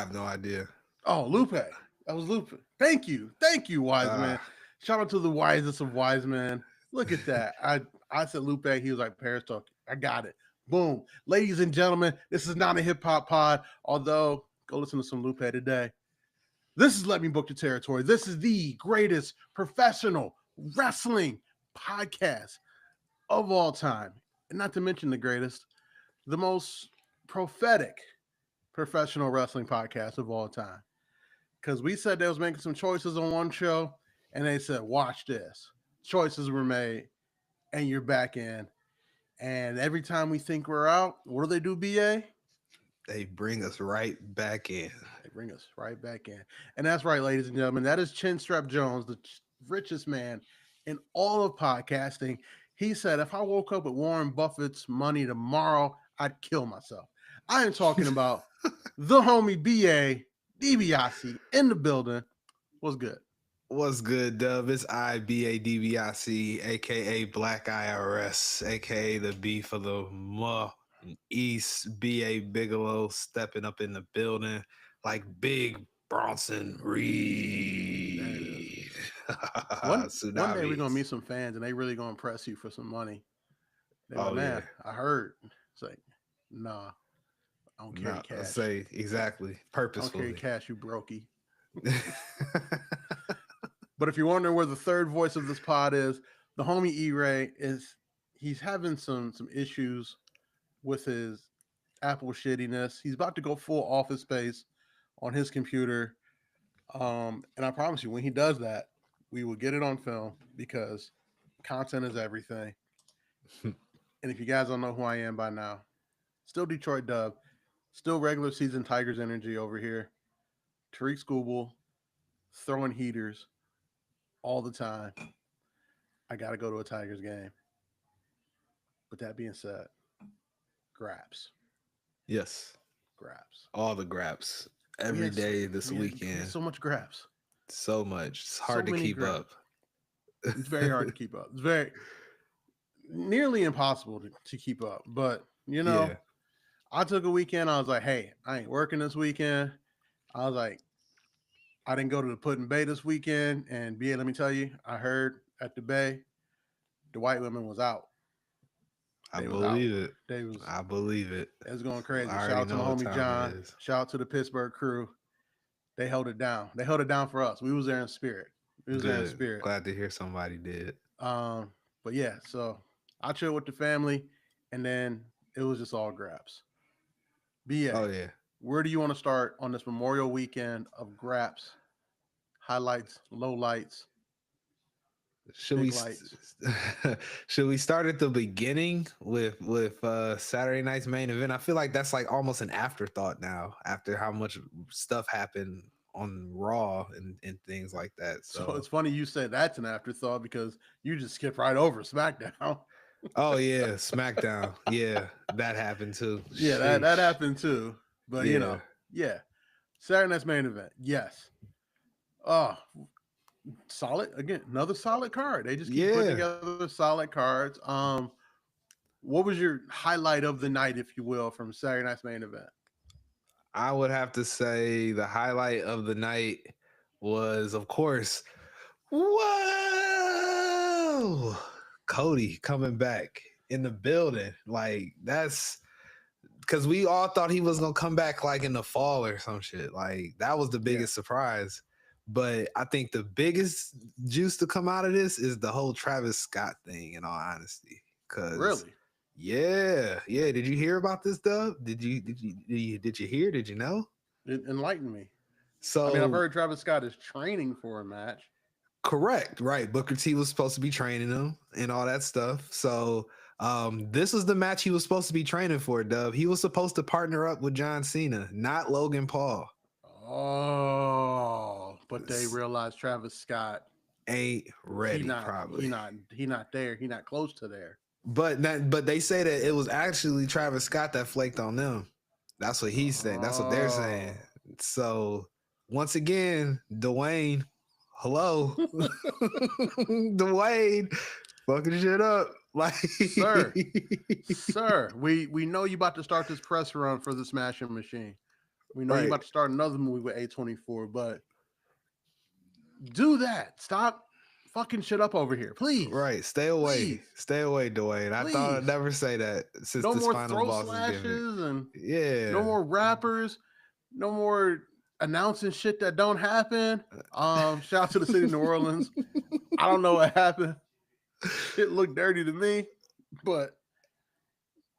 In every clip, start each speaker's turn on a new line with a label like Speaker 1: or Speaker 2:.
Speaker 1: have no idea.
Speaker 2: Oh, Lupe. That was Lupe. Thank you. Thank you, wise
Speaker 1: Uh,
Speaker 2: man. Shout out to the wisest of wise men. Look at that. I said Lupe. He was like, Paris talk. I got it. Boom. Ladies and gentlemen, this is not a hip hop pod, although go listen to some Lupe today. This is Let Me Book the Territory. This is the greatest professional wrestling podcast of all time. And not to mention the greatest, the most prophetic professional wrestling podcast of all time. Because we said they was making some choices on one show, and they said, watch this. Choices were made, and you're back in. And every time we think we're out, what do they do, BA?
Speaker 1: they bring us right back in.
Speaker 2: They bring us right back in. And that's right, ladies and gentlemen. That is Chinstrap Jones, the richest man in all of podcasting. He said, if I woke up with Warren Buffett's money tomorrow, I'd kill myself. I am talking about the homie BA DiBiase in the building. What's good?
Speaker 1: What's good, Dub? It's IBADBIC, aka Black IRS, aka the B for the East, BA Bigelow stepping up in the building like Big Bronson Reed.
Speaker 2: One day we're gonna meet some fans and they really gonna press you for some money. They're like, man, I heard. It's like, nah, I don't carry cash.
Speaker 1: Say exactly, purposefully.
Speaker 2: I don't carry cash, you brokey. But if you're wondering where the third voice of this pod is, the homie E-Ray he's having some issues with his Apple shittiness. He's about to go full Office Space on his computer. And I promise you, when he does that, we will get it on film because content is everything. And if you guys don't know who I am by now, still Detroit Dub, still regular season Tigers energy over here. Tariq Skubal throwing heaters all the time. I got to go to a Tigers game. But that being said, Graps.
Speaker 1: Yes.
Speaker 2: Graps.
Speaker 1: All the Graps. Every day this weekend.
Speaker 2: So much Graps.
Speaker 1: So much. It's hard to keep up.
Speaker 2: It's very hard to keep up. It's very nearly impossible to keep up. But, you know, I took a weekend. I was like, hey, I ain't working this weekend. I was like, I didn't go to the Put-in Bay this weekend. And BA, let me tell you, I heard at the Bay, the white women was out.
Speaker 1: I believe it.
Speaker 2: I believe it. It was going crazy. Shout out to my homie John. Shout out to the Pittsburgh crew. They held it down. They held it down for us. We was there in spirit.
Speaker 1: Glad to hear somebody did.
Speaker 2: But yeah, so I chilled with the family, and then it was just all Graps. BA.
Speaker 1: Oh yeah.
Speaker 2: Where do you want to start on this Memorial Weekend of Graps? Highlights, lowlights.
Speaker 1: Should we start at the beginning with Saturday night's main event? I feel like that's like almost an afterthought now after how much stuff happened on Raw and things like that. So
Speaker 2: it's funny you say that's an afterthought because you just skipped right over SmackDown.
Speaker 1: Oh yeah, SmackDown. Yeah, that happened too.
Speaker 2: Yeah, that happened too. But you know, Saturday night's main event. Yes. Solid again, another solid card. They just keep putting together solid cards. What was your highlight of the night, if you will, from Saturday night's main event?
Speaker 1: I would have to say the highlight of the night was, of course, whoa, Cody coming back in the building. Like that's because we all thought he was gonna come back like in the fall or some shit. Like that was the biggest surprise. But I think the biggest juice to come out of this is the whole Travis Scott thing, in all honesty.
Speaker 2: Really?
Speaker 1: Yeah. Did you hear about this, Dub? Did you hear? Did you know?
Speaker 2: Enlighten me.
Speaker 1: So
Speaker 2: I mean, I've heard Travis Scott is training for a match.
Speaker 1: Correct, right? Booker T was supposed to be training him and all that stuff. So this was the match he was supposed to be training for, Dub. He was supposed to partner up with John Cena, not Logan Paul.
Speaker 2: Oh, but they realized Travis Scott
Speaker 1: ain't ready. Probably
Speaker 2: he not there. He not close to there.
Speaker 1: But they say that it was actually Travis Scott that flaked on them. That's what he's saying. That's what they're saying. So once again, Dwayne, hello, Dwayne, fucking shit up, like
Speaker 2: sir. We know you about to start this press run for the Smashing Machine. We know you're
Speaker 1: Right.
Speaker 2: about to start another movie with A24, but do that. Stop fucking shit up over here, please.
Speaker 1: Right. Stay away.
Speaker 2: Please,
Speaker 1: Stay away, Dwayne. I thought I'd
Speaker 2: please.
Speaker 1: never say that since
Speaker 2: No
Speaker 1: this
Speaker 2: more
Speaker 1: final
Speaker 2: throat
Speaker 1: boss is gimmick.
Speaker 2: slashes and no
Speaker 1: Yeah.
Speaker 2: more rappers. No more announcing shit that don't happen. Shout out to the city of New Orleans. I don't know what happened. Shit looked dirty to me, but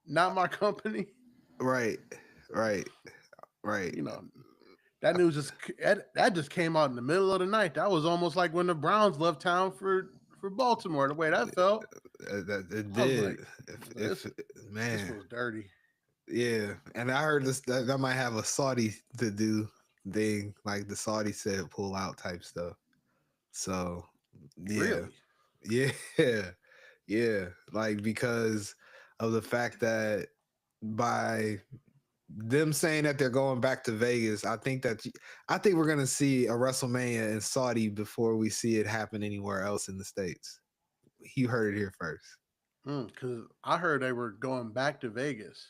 Speaker 2: not my company.
Speaker 1: Right. Right. Right.
Speaker 2: You know, that news that just came out in the middle of the night. That was almost like when the Browns left town for Baltimore. The way that felt,
Speaker 1: It
Speaker 2: I was
Speaker 1: did.
Speaker 2: like,
Speaker 1: If
Speaker 2: this
Speaker 1: man,
Speaker 2: was dirty.
Speaker 1: yeah. And I heard that might have a Saudi to do thing, like the Saudi said pull out type stuff. So yeah,
Speaker 2: Really?
Speaker 1: yeah, yeah. Like because of the fact that by them saying that they're going back to Vegas, I think we're gonna see a WrestleMania in Saudi before we see it happen anywhere else in the States. You heard it here first.
Speaker 2: Because I heard they were going back to Vegas.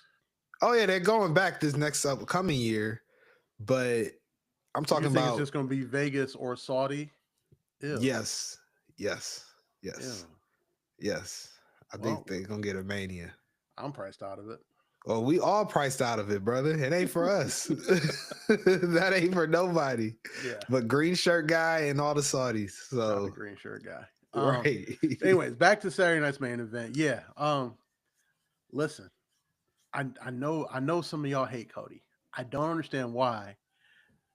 Speaker 1: Oh yeah, they're going back this next upcoming year, but I'm
Speaker 2: You
Speaker 1: talking
Speaker 2: think it's
Speaker 1: about
Speaker 2: just going to be Vegas or Saudi? Ew.
Speaker 1: yes, yes,
Speaker 2: Ew.
Speaker 1: yes, yes. I think
Speaker 2: Well,
Speaker 1: they're gonna get a mania.
Speaker 2: I'm priced out of it.
Speaker 1: Well, we all priced out of it, brother. It ain't for us. That ain't for nobody.
Speaker 2: Yeah.
Speaker 1: But green shirt guy and all the Saudis.
Speaker 2: Not the
Speaker 1: So
Speaker 2: green shirt guy.
Speaker 1: right.
Speaker 2: Anyways, back to Saturday night's main event. Yeah. Listen, I know some of y'all hate Cody. I don't understand why,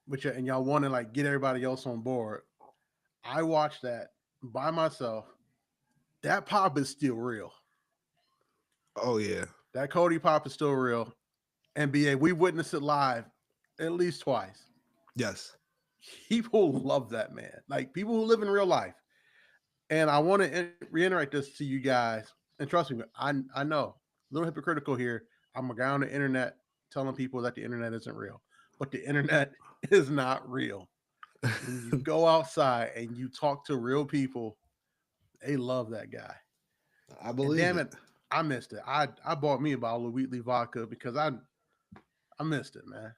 Speaker 2: but and y'all want to like get everybody else on board. I watched that by myself. That pop is still real.
Speaker 1: Oh yeah.
Speaker 2: That Cody pop is still real. NBA, we witnessed it live at least twice.
Speaker 1: Yes.
Speaker 2: People love that man. Like people who live in real life. And I want to reiterate this to you guys. And trust me, I know a little hypocritical here. I'm a guy on the internet telling people that the internet isn't real, but the internet is not real. When you go outside and you talk to real people, they love that guy.
Speaker 1: I
Speaker 2: And
Speaker 1: believe
Speaker 2: damn
Speaker 1: it.
Speaker 2: it, I missed it. I bought me a bottle of Wheatley vodka because I missed it, man.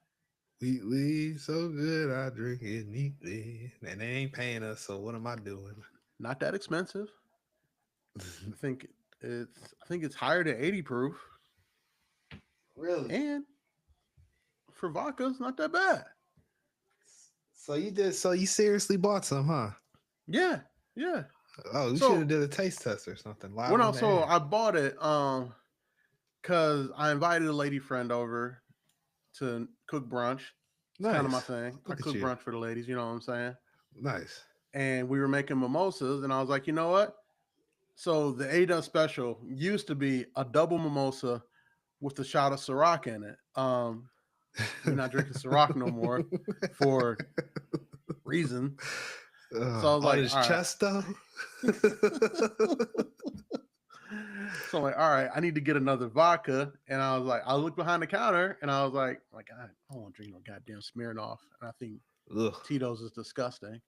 Speaker 1: Wheatley, so good, I drink it neatly. And they ain't paying us, so what am I doing?
Speaker 2: Not that expensive. I think it's higher than 80 proof,
Speaker 1: Really?
Speaker 2: and for vodka, it's not that bad.
Speaker 1: So you seriously bought some, huh?
Speaker 2: Yeah, yeah.
Speaker 1: Oh, we should have
Speaker 2: So
Speaker 1: did a taste test or something live
Speaker 2: when
Speaker 1: on the
Speaker 2: so
Speaker 1: air.
Speaker 2: I bought it because I invited a lady friend over to cook brunch. It's kind of my
Speaker 1: Nice.
Speaker 2: thing. I
Speaker 1: Look at
Speaker 2: cook
Speaker 1: you.
Speaker 2: brunch for the ladies, you know what I'm saying?
Speaker 1: Nice.
Speaker 2: And we were making mimosas, and I was like, you know what? So the A special used to be a double mimosa with a shot of Ciroc in it. We're not drinking Ciroc no more for reason. So I was
Speaker 1: On
Speaker 2: like,
Speaker 1: his
Speaker 2: all right.
Speaker 1: chest though.
Speaker 2: So I'm like, all right, I need to get another vodka. And I was like, I looked behind the counter and I was like, I don't want to drink no goddamn Smirnoff. And I think
Speaker 1: Ugh,
Speaker 2: Tito's is disgusting.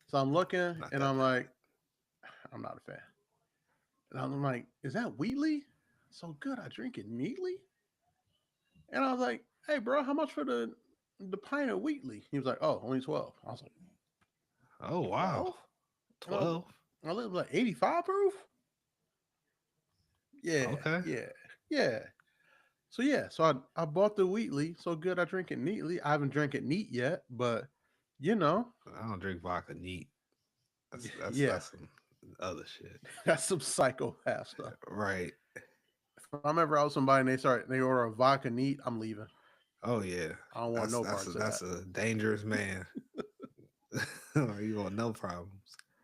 Speaker 2: So I'm looking
Speaker 1: not
Speaker 2: and
Speaker 1: that
Speaker 2: I'm
Speaker 1: bad.
Speaker 2: like, I'm not a fan. And I'm like, is that Wheatley? So good, I drink it neatly. And I was like, hey, bro, how much for the pint of Wheatley? He was like, oh, only 12. I was like,
Speaker 1: Oh wow.
Speaker 2: 12? And
Speaker 1: 12.
Speaker 2: I was like, 85 proof? Yeah,
Speaker 1: Okay.
Speaker 2: yeah, yeah. So yeah, so I bought the Wheatley. So good, I drink it neatly. I haven't drank it neat yet, but you know,
Speaker 1: I don't drink vodka neat. That's
Speaker 2: yeah,
Speaker 1: that's some other shit.
Speaker 2: that's some psychopath stuff.
Speaker 1: Right.
Speaker 2: If I'm ever out with somebody and they order a vodka neat, I'm leaving.
Speaker 1: Oh yeah.
Speaker 2: I don't want no parts of that.
Speaker 1: That's a dangerous man. You want no problems.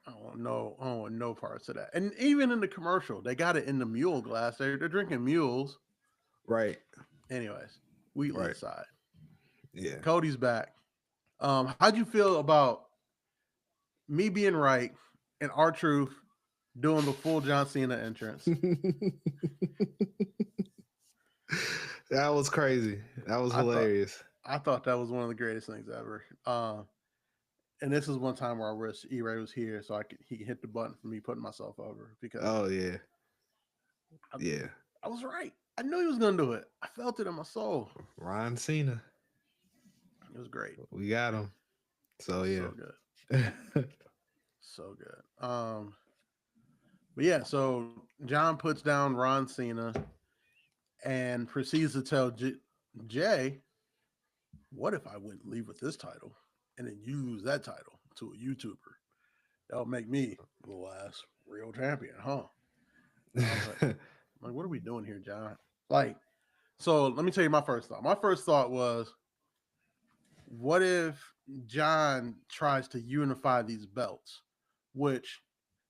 Speaker 2: I don't want no parts of that. And even in the commercial, they got it in the mule glass. They're drinking mules.
Speaker 1: Right.
Speaker 2: Anyways, Wheatley
Speaker 1: Right.
Speaker 2: aside,
Speaker 1: Yeah.
Speaker 2: Cody's back. How'd you feel about me being right and R-Truth doing the full John Cena entrance?
Speaker 1: That was crazy. That was
Speaker 2: I thought
Speaker 1: hilarious.
Speaker 2: I thought that was one of the greatest things ever. And this is one time where I wish E-Ray was here so he could hit the button for me putting myself over because
Speaker 1: Oh yeah.
Speaker 2: I,
Speaker 1: Yeah.
Speaker 2: I was right. I knew he was gonna do it. I felt it in my soul.
Speaker 1: Ron Cena.
Speaker 2: It was great.
Speaker 1: We got him. So yeah.
Speaker 2: So good. So good. But yeah, so John puts down Ron Cena and proceeds to tell Jay, what if I went and leave with this title and then you lose that title to a YouTuber? That'll make me the last real champion, huh? And I was like, what are we doing here, John? Like, so let me tell you my first thought. My first thought was, what if John tries to unify these belts, which,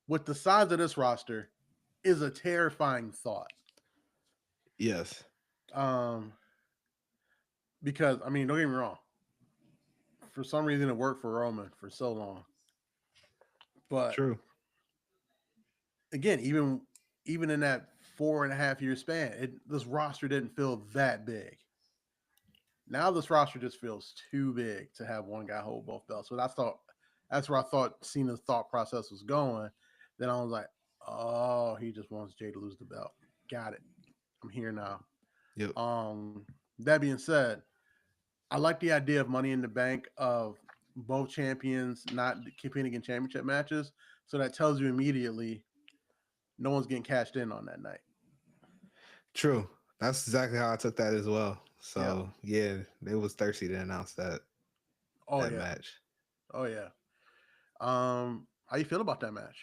Speaker 2: with the size of this roster, is a terrifying thought.
Speaker 1: Yes.
Speaker 2: Um, because I mean, don't get me wrong. For some reason, it worked for Roman for so long, but
Speaker 1: True.
Speaker 2: again, even in that 4.5 year span, this roster didn't feel that big. Now this roster just feels too big to have one guy hold both belts. So that's where I thought Cena's thought process was going. Then I was like, oh, he just wants Jay to lose the belt. Got it. I'm here now.
Speaker 1: Yep.
Speaker 2: That being said, I like the idea of Money in the Bank of both champions not competing in championship matches. So that tells you immediately no one's getting cashed in on that night.
Speaker 1: True. That's exactly how I took that as well.
Speaker 2: Yep.
Speaker 1: So yeah, they was thirsty to announce
Speaker 2: Oh
Speaker 1: that
Speaker 2: yeah.
Speaker 1: match.
Speaker 2: Oh yeah. How you feel about that match?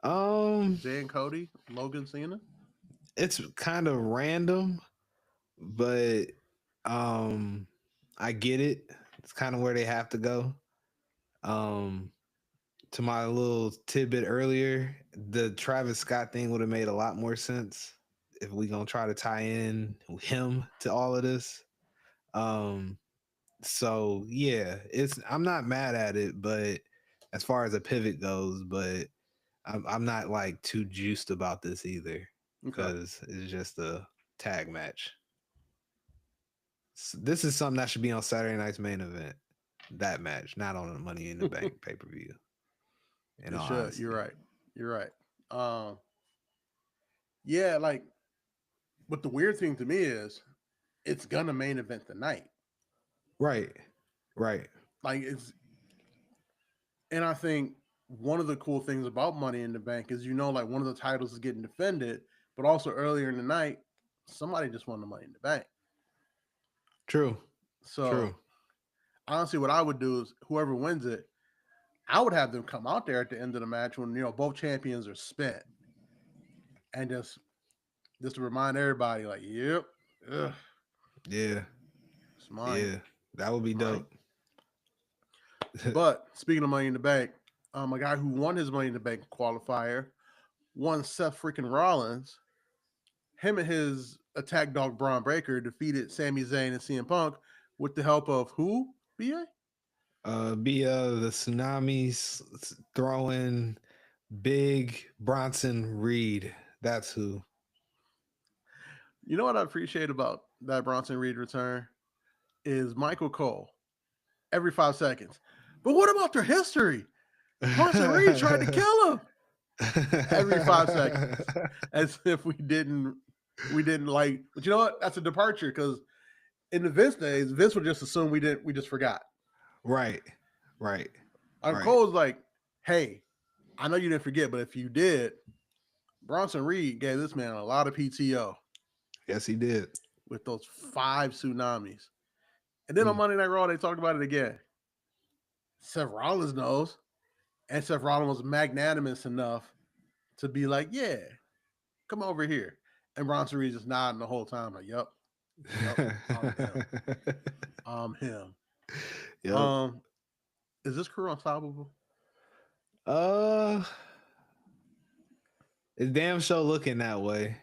Speaker 1: Um,
Speaker 2: Jay and Cody, Logan Cena.
Speaker 1: it's kind of random, but um, I get it. It's kind of where they have to go. Um, to my little tidbit earlier, the Travis Scott thing would have made a lot more sense if we gonna try to tie in him to all of this. Um, so yeah, I'm not mad at it, but as far as a pivot goes, but I'm not like too juiced about this either
Speaker 2: Okay.
Speaker 1: because it's just a tag match. This is something that should be on Saturday night's main event. That match, not on the Money in the Bank pay per view. In
Speaker 2: It
Speaker 1: all
Speaker 2: should. You're
Speaker 1: honesty,
Speaker 2: right. You're right. Yeah, like, but the weird thing to me is it's gonna main event the night.
Speaker 1: right, right,
Speaker 2: Like it's, and I think one of the cool things about Money in the Bank is like one of the titles is getting defended, but also earlier in the night, somebody just won the Money in the Bank.
Speaker 1: true,
Speaker 2: So
Speaker 1: true.
Speaker 2: honestly, what I would do is whoever wins it, I would have them come out there at the end of the match when both champions are spent, and just to remind everybody, like, yep, ugh,
Speaker 1: Yeah,
Speaker 2: it's mine,
Speaker 1: yeah, that would be
Speaker 2: mine.
Speaker 1: dope.
Speaker 2: But speaking of Money in the Bank, a guy who won his Money in the Bank qualifier won Seth freaking Rollins. Him and his attack dog Braun Breaker defeated Sami Zayn and CM Punk with the help of who? BA?
Speaker 1: The tsunamis throwing big Bronson Reed. That's who.
Speaker 2: You know what I appreciate about that Bronson Reed return is Michael Cole every 5 seconds. But what about their history? Bronson Reed tried to kill him every 5 seconds, as if we didn't like. But you know what? That's a departure because in the Vince days, Vince would just assume we just forgot.
Speaker 1: Right, right,
Speaker 2: And
Speaker 1: right.
Speaker 2: Cole's like, hey, I know you didn't forget, but if you did, Bronson Reed gave this man a lot of PTO
Speaker 1: Yes, he did.
Speaker 2: with those 5 tsunamis. And then on Monday Night Raw, they talked about it again. Seth Rollins knows. And Seth Rollins was magnanimous enough to be like, yeah, come over here. And Bronson Reed just nodding the whole time, like, yep, I'm him. I'm him.
Speaker 1: Yep.
Speaker 2: Is this crew unstoppable?
Speaker 1: Uh, it's damn show looking that way.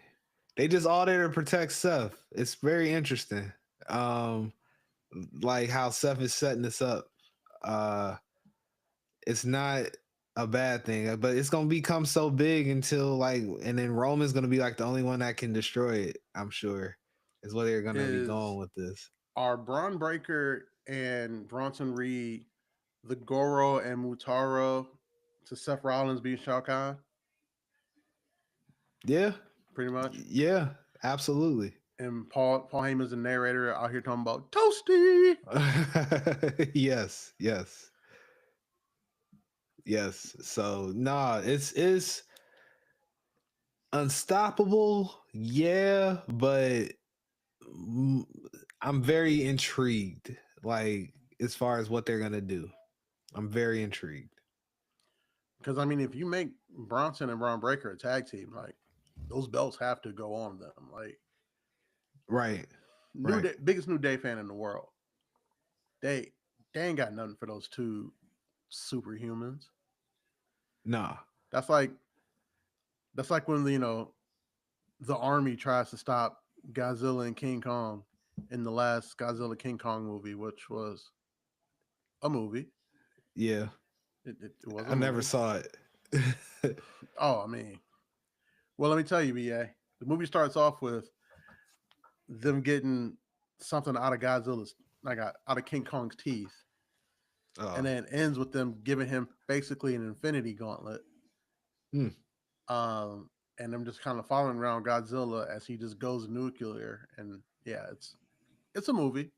Speaker 1: They just all there to protect Seth. It's very interesting. Um, like how Seth is setting this up. Uh, it's not a bad thing, but it's gonna become so big until like, and then Roman's gonna be like the only one that can destroy it. I'm sure is what they're gonna be going with this.
Speaker 2: Are Braun Breaker and Bronson Reed the Goro and Mutaro to Seth Rollins being Shao Kahn?
Speaker 1: Yeah,
Speaker 2: Pretty much.
Speaker 1: yeah, absolutely.
Speaker 2: And Paul Heyman's the narrator out here talking about Toasty.
Speaker 1: Yes, yes, yes. So nah, it's unstoppable, yeah, but mm, I'm very intrigued. Like as far as what they're gonna do, I'm very intrigued.
Speaker 2: Because I mean, if you make Bronson and Braun Breaker a tag team, like those belts have to go on them. Like
Speaker 1: Right, right.
Speaker 2: biggest New Day fan in the world. They they ain't got nothing for those two superhumans.
Speaker 1: Nah,
Speaker 2: That's like when the army tries to stop Godzilla and King Kong in the last Godzilla King Kong movie, which was a movie.
Speaker 1: yeah.
Speaker 2: It was a
Speaker 1: I never
Speaker 2: movie.
Speaker 1: saw it.
Speaker 2: Oh, I mean, well, let me tell you, BA. The movie starts off with them getting something out of Godzilla's, like out of King Kong's teeth, and
Speaker 1: Oh,
Speaker 2: then ends with them giving him basically an Infinity Gauntlet.
Speaker 1: hmm,
Speaker 2: Um, and them just kind of following around Godzilla as he just goes nuclear. And yeah, it's a movie.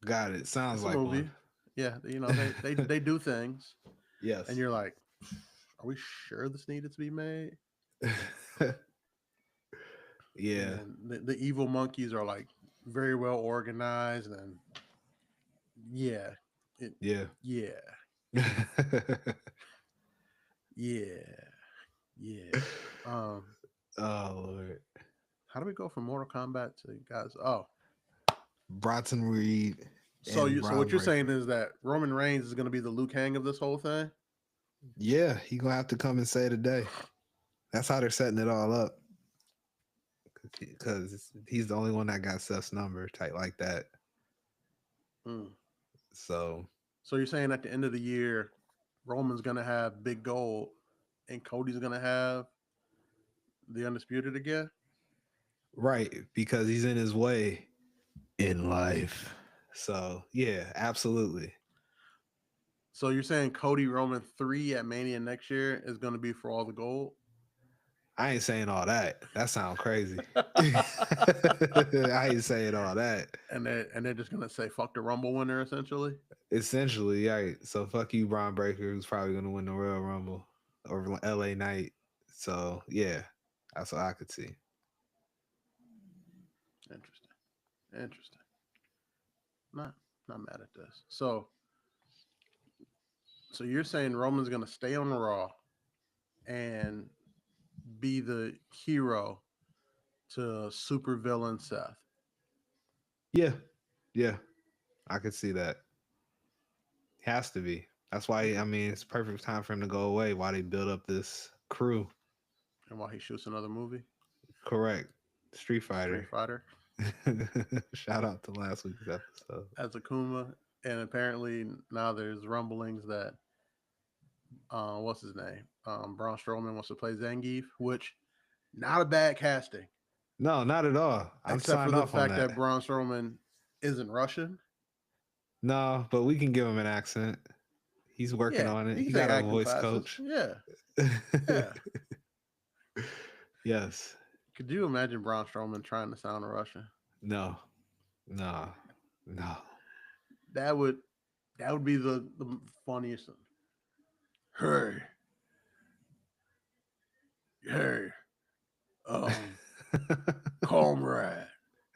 Speaker 1: got it. Sounds
Speaker 2: It's a
Speaker 1: like one.
Speaker 2: movie. Yeah, they do things, and
Speaker 1: Yes.
Speaker 2: you're like, are we sure this needed to be made?
Speaker 1: Yeah,
Speaker 2: And the evil monkeys are like very well organized, and yeah, it
Speaker 1: yeah.
Speaker 2: yeah yeah yeah. Um,
Speaker 1: Oh Lord.
Speaker 2: how do we go from Mortal Kombat to guys? Oh,
Speaker 1: Bronson Reed and
Speaker 2: so
Speaker 1: Braun
Speaker 2: what you're saying
Speaker 1: Breaker.
Speaker 2: is that Roman Reigns is going to be the Liu Kang of this whole thing?
Speaker 1: Yeah, he gonna have to come and say today. That's how they're setting it all up. Because he's the only one that got Seth's number tight like that.
Speaker 2: Mm.
Speaker 1: So
Speaker 2: So you're saying at the end of the year, Roman's going to have big gold, and Cody's going to have the undisputed again?
Speaker 1: right, because he's in his way in life. So yeah, absolutely.
Speaker 2: So you're saying Cody Roman 3 at Mania next year is going to be for all the gold?
Speaker 1: I ain't saying all that. That sounds crazy. I ain't saying all that.
Speaker 2: And they're just going to say fuck the Rumble winner essentially?
Speaker 1: Essentially, right. So fuck you, Braun Breaker, who's probably gonna win the Royal Rumble or LA Knight. So yeah, that's what I could see.
Speaker 2: Interesting. Interesting. Not not mad at this. So you're saying Roman's going to stay on the Raw and be the hero to super villain Seth.
Speaker 1: Yeah, yeah, I could see that. Has to be. That's why I mean it's perfect time for him to go away while they build up this crew.
Speaker 2: And while he shoots another movie,
Speaker 1: Correct. Street
Speaker 2: Street
Speaker 1: Fighter.
Speaker 2: Fighter,
Speaker 1: Shout out to last week's episode.
Speaker 2: as Akuma. And apparently now there's rumblings that what's his name? Braun Strowman wants to play Zangief, which not a bad casting,
Speaker 1: No, not at all. I'm
Speaker 2: except for
Speaker 1: signed
Speaker 2: the
Speaker 1: off on
Speaker 2: fact
Speaker 1: that.
Speaker 2: that Braun Strowman isn't Russian.
Speaker 1: No, but we can give him an accent. He's working
Speaker 2: Yeah,
Speaker 1: on it.
Speaker 2: he
Speaker 1: He
Speaker 2: can take
Speaker 1: got a
Speaker 2: acting
Speaker 1: voice
Speaker 2: classes.
Speaker 1: coach.
Speaker 2: Yeah, yeah.
Speaker 1: Yes.
Speaker 2: Could you imagine Braun Strowman trying to sound Russian?
Speaker 1: No. No. No.
Speaker 2: That would be the funniest. Hey, hey, um, comrade,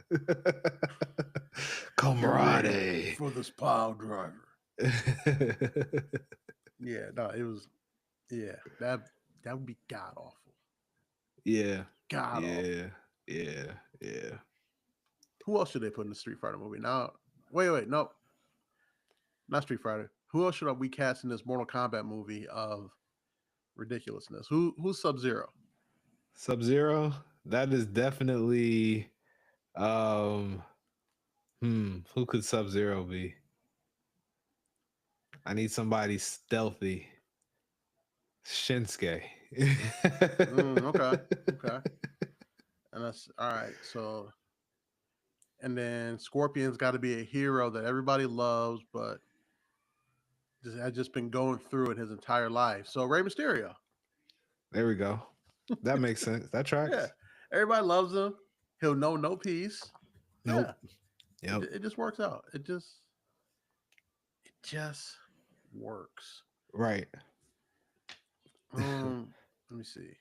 Speaker 2: get ready
Speaker 1: Camaraderie.
Speaker 2: for this pile driver. Yeah, no, it was. Yeah, that would be god awful.
Speaker 1: Yeah.
Speaker 2: God awful.
Speaker 1: Yeah. Yeah. Yeah.
Speaker 2: Who else should they put in the Street Fighter movie? Now, wait, no, not Street Fighter. Who else should we cast in this Mortal Kombat movie of ridiculousness? Who's Sub Zero?
Speaker 1: Sub Zero. That is definitely um who could Sub Zero be? I need somebody stealthy. Shinsuke.
Speaker 2: Okay, okay, and that's all right. So, and then Scorpion's got to be a hero that everybody loves, but just has just been going through it his entire life. So Rey Mysterio.
Speaker 1: There we go. That makes sense. That
Speaker 2: Yeah,
Speaker 1: tracks.
Speaker 2: everybody loves him. He'll know no peace.
Speaker 1: Nope.
Speaker 2: Yeah,
Speaker 1: Yep.
Speaker 2: it just works out. It just works.
Speaker 1: Right.
Speaker 2: Let me see.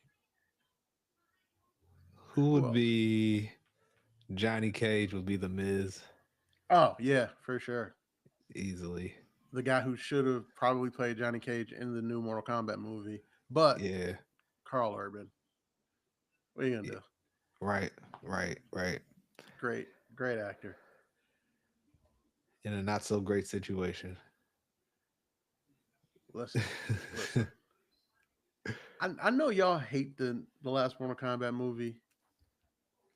Speaker 1: Who
Speaker 2: Who
Speaker 1: would
Speaker 2: else?
Speaker 1: be Johnny Cage? Would be the Miz
Speaker 2: Oh yeah, for sure.
Speaker 1: easily.
Speaker 2: The guy who should have probably played Johnny Cage in the new Mortal Kombat movie, but
Speaker 1: Yeah.
Speaker 2: Carl Urban. What are you gonna
Speaker 1: y-
Speaker 2: do?
Speaker 1: Right. Right. Right.
Speaker 2: Great, great actor.
Speaker 1: In a not so great situation.
Speaker 2: Listen, listen. I know y'all hate the last Mortal Kombat movie.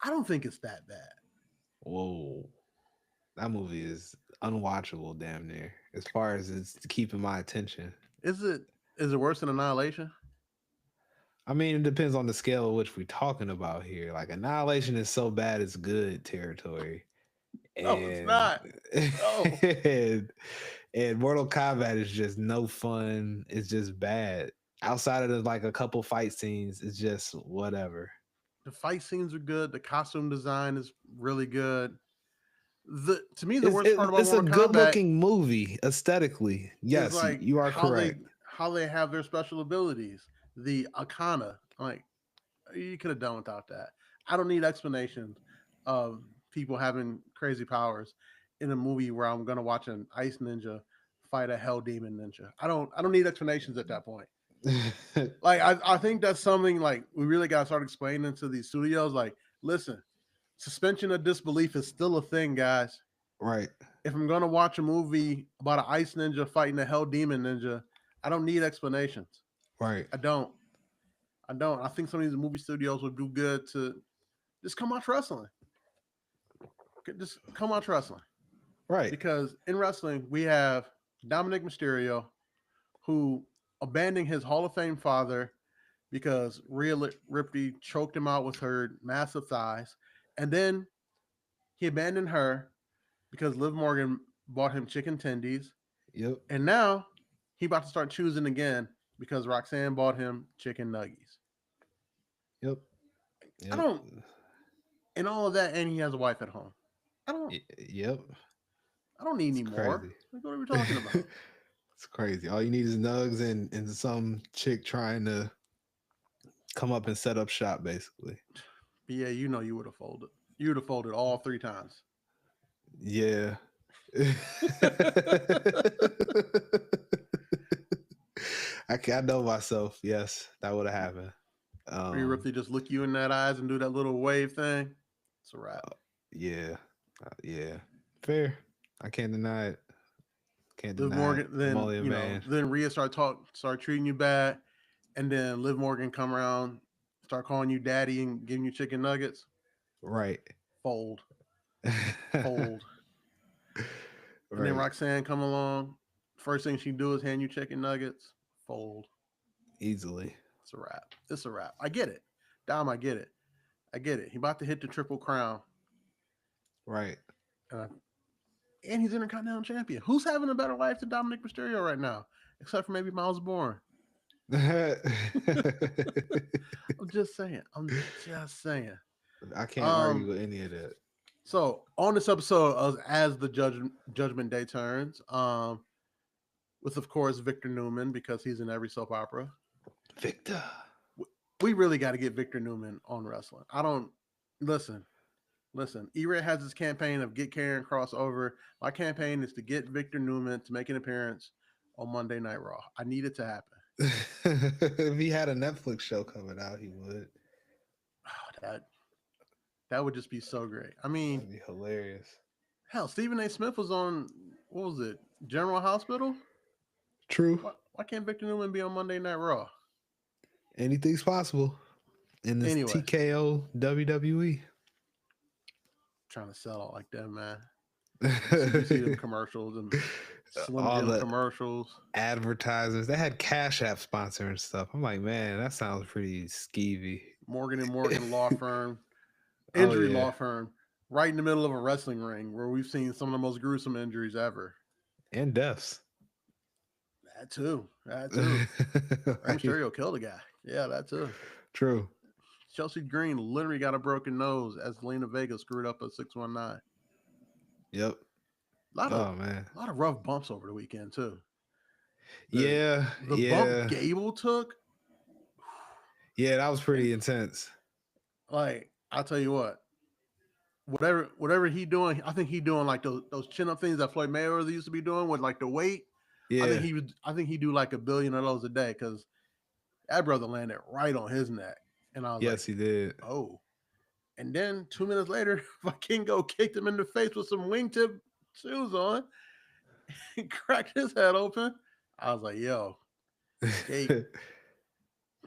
Speaker 2: I don't think it's that bad.
Speaker 1: Whoa. That movie is unwatchable, damn near. As far as it's keeping my attention.
Speaker 2: Is it? Is it worse than Annihilation?
Speaker 1: I mean, it depends on the scale of which we're talking about here. Like Annihilation is so bad it's good territory.
Speaker 2: No, it's
Speaker 1: And
Speaker 2: not. No.
Speaker 1: and, and Mortal Kombat is just no fun. It's just bad. Outside of like a couple fight scenes, it's just whatever.
Speaker 2: The fight scenes are good. The costume design is really good. The To me, the
Speaker 1: It's
Speaker 2: worst part about
Speaker 1: it's a
Speaker 2: Mortal
Speaker 1: good
Speaker 2: Kombat
Speaker 1: looking movie aesthetically.
Speaker 2: is
Speaker 1: Yes,
Speaker 2: like
Speaker 1: you are correct.
Speaker 2: how they have their special abilities. The Akana, like you could have done without that. I don't need explanations of people having crazy powers in a movie where I'm gonna watch an ice ninja fight a hell demon ninja. I don't need explanations at that point. Like I think that's something like we really gotta start explaining to these studios. Like, listen, suspension of disbelief is still a thing, guys.
Speaker 1: Right,
Speaker 2: If I'm gonna watch a movie about an ice ninja fighting a hell demon ninja, I don't need explanations.
Speaker 1: right,
Speaker 2: I don't. I don't. I think some of these movie studios would do good to just come watch wrestling. Just come watch wrestling.
Speaker 1: right.
Speaker 2: Because in wrestling, we have Dominic Mysterio, who abandoned his Hall of Fame father because Rhea Ripley choked him out with her massive thighs. And then he abandoned her because Liv Morgan bought him chicken tendies.
Speaker 1: Yep,
Speaker 2: And now he about to start choosing again because Roxanne bought him chicken nuggies.
Speaker 1: yep,
Speaker 2: I
Speaker 1: yep,
Speaker 2: don't, and all of that, and he has a wife at home. I don't,
Speaker 1: yep.
Speaker 2: I don't need
Speaker 1: It's
Speaker 2: any more.
Speaker 1: crazy.
Speaker 2: Like, what are we talking about?
Speaker 1: It's crazy. All you need is nugs and some chick trying to come up and set up shop, basically.
Speaker 2: But yeah, you know you would have folded. You would have folded all three times.
Speaker 1: Yeah. I know myself. Yes, that would have happened.
Speaker 2: Rhea Ripley just look you in that eyes and do that little wave thing. It's a wrap.
Speaker 1: Yeah, yeah. Fair. I can't deny it. Can't
Speaker 2: Liv
Speaker 1: deny it.
Speaker 2: Morgan,
Speaker 1: I'm
Speaker 2: then
Speaker 1: only a man.
Speaker 2: then Rhea start treating you bad, and then Liv Morgan come around, start calling you daddy and giving you chicken nuggets.
Speaker 1: Right.
Speaker 2: Fold, fold. And then
Speaker 1: Right.
Speaker 2: Roxanne come along. First thing she do is hand you chicken nuggets. Fold.
Speaker 1: Easily.
Speaker 2: It's a wrap. It's a wrap. I get it. Dom, I get it. I get it. He about to hit the triple crown.
Speaker 1: Right.
Speaker 2: Uh, and he's Intercontinental Champion. Who's having a better life than Dominic Mysterio right now? Except for maybe Miles Bourne.
Speaker 1: I
Speaker 2: I'm just saying. I'm just saying.
Speaker 1: can't argue
Speaker 2: Um,
Speaker 1: with any of that.
Speaker 2: so on this episode, as the Judgment Day turns, with of course Victor Newman because he's in every soap opera.
Speaker 1: Victor.
Speaker 2: We really got to get Victor Newman on wrestling. I don't listen. Listen, E-Ray has his campaign of get Karen crossover. My campaign is to get Victor Newman to make an appearance on Monday Night Raw. I need it to happen.
Speaker 1: If he had a Netflix show coming out, he would.
Speaker 2: Oh, that would just be so great. I mean,
Speaker 1: That'd be hilarious.
Speaker 2: hell, Stephen A. Smith was on what was it, General Hospital?
Speaker 1: True.
Speaker 2: Why can't Victor Newman be on Monday Night Raw?
Speaker 1: Anything's possible in this
Speaker 2: Anyway,
Speaker 1: TKO WWE.
Speaker 2: trying to sell it like that, man. You see them commercials and Slim
Speaker 1: All
Speaker 2: Jim
Speaker 1: the
Speaker 2: commercials.
Speaker 1: advertisers, they had Cash App sponsor and stuff. I'm like, man, that sounds pretty skeevy.
Speaker 2: Morgan and Morgan law firm,
Speaker 1: Oh
Speaker 2: injury
Speaker 1: yeah,
Speaker 2: law firm, right in the middle of a wrestling ring where we've seen some of the most gruesome injuries ever.
Speaker 1: and deaths.
Speaker 2: That too. That too. Rey
Speaker 1: Like,
Speaker 2: Mysterio killed a guy. Yeah, that too.
Speaker 1: true,
Speaker 2: Chelsea Green literally got a broken nose as Lena Vega screwed up a 619.
Speaker 1: Yep.
Speaker 2: A lot of
Speaker 1: Oh man.
Speaker 2: a lot of rough bumps over the weekend too. The
Speaker 1: Yeah.
Speaker 2: the bump
Speaker 1: Yeah.
Speaker 2: Gable took,
Speaker 1: Yeah. That was
Speaker 2: and
Speaker 1: pretty intense.
Speaker 2: like I'll tell you what, whatever he doing, I think he doing like those chin up things that Floyd Mayweather used to be doing with like the weight.
Speaker 1: Yeah.
Speaker 2: I think he do like 1 billion of those a day because that brother landed right on his neck, and I was like,
Speaker 1: Yes, he did.
Speaker 2: oh. And then 2 minutes later, Vikingo kicked him in the face with some wingtip shoes on and cracked his head open. I was like, yo,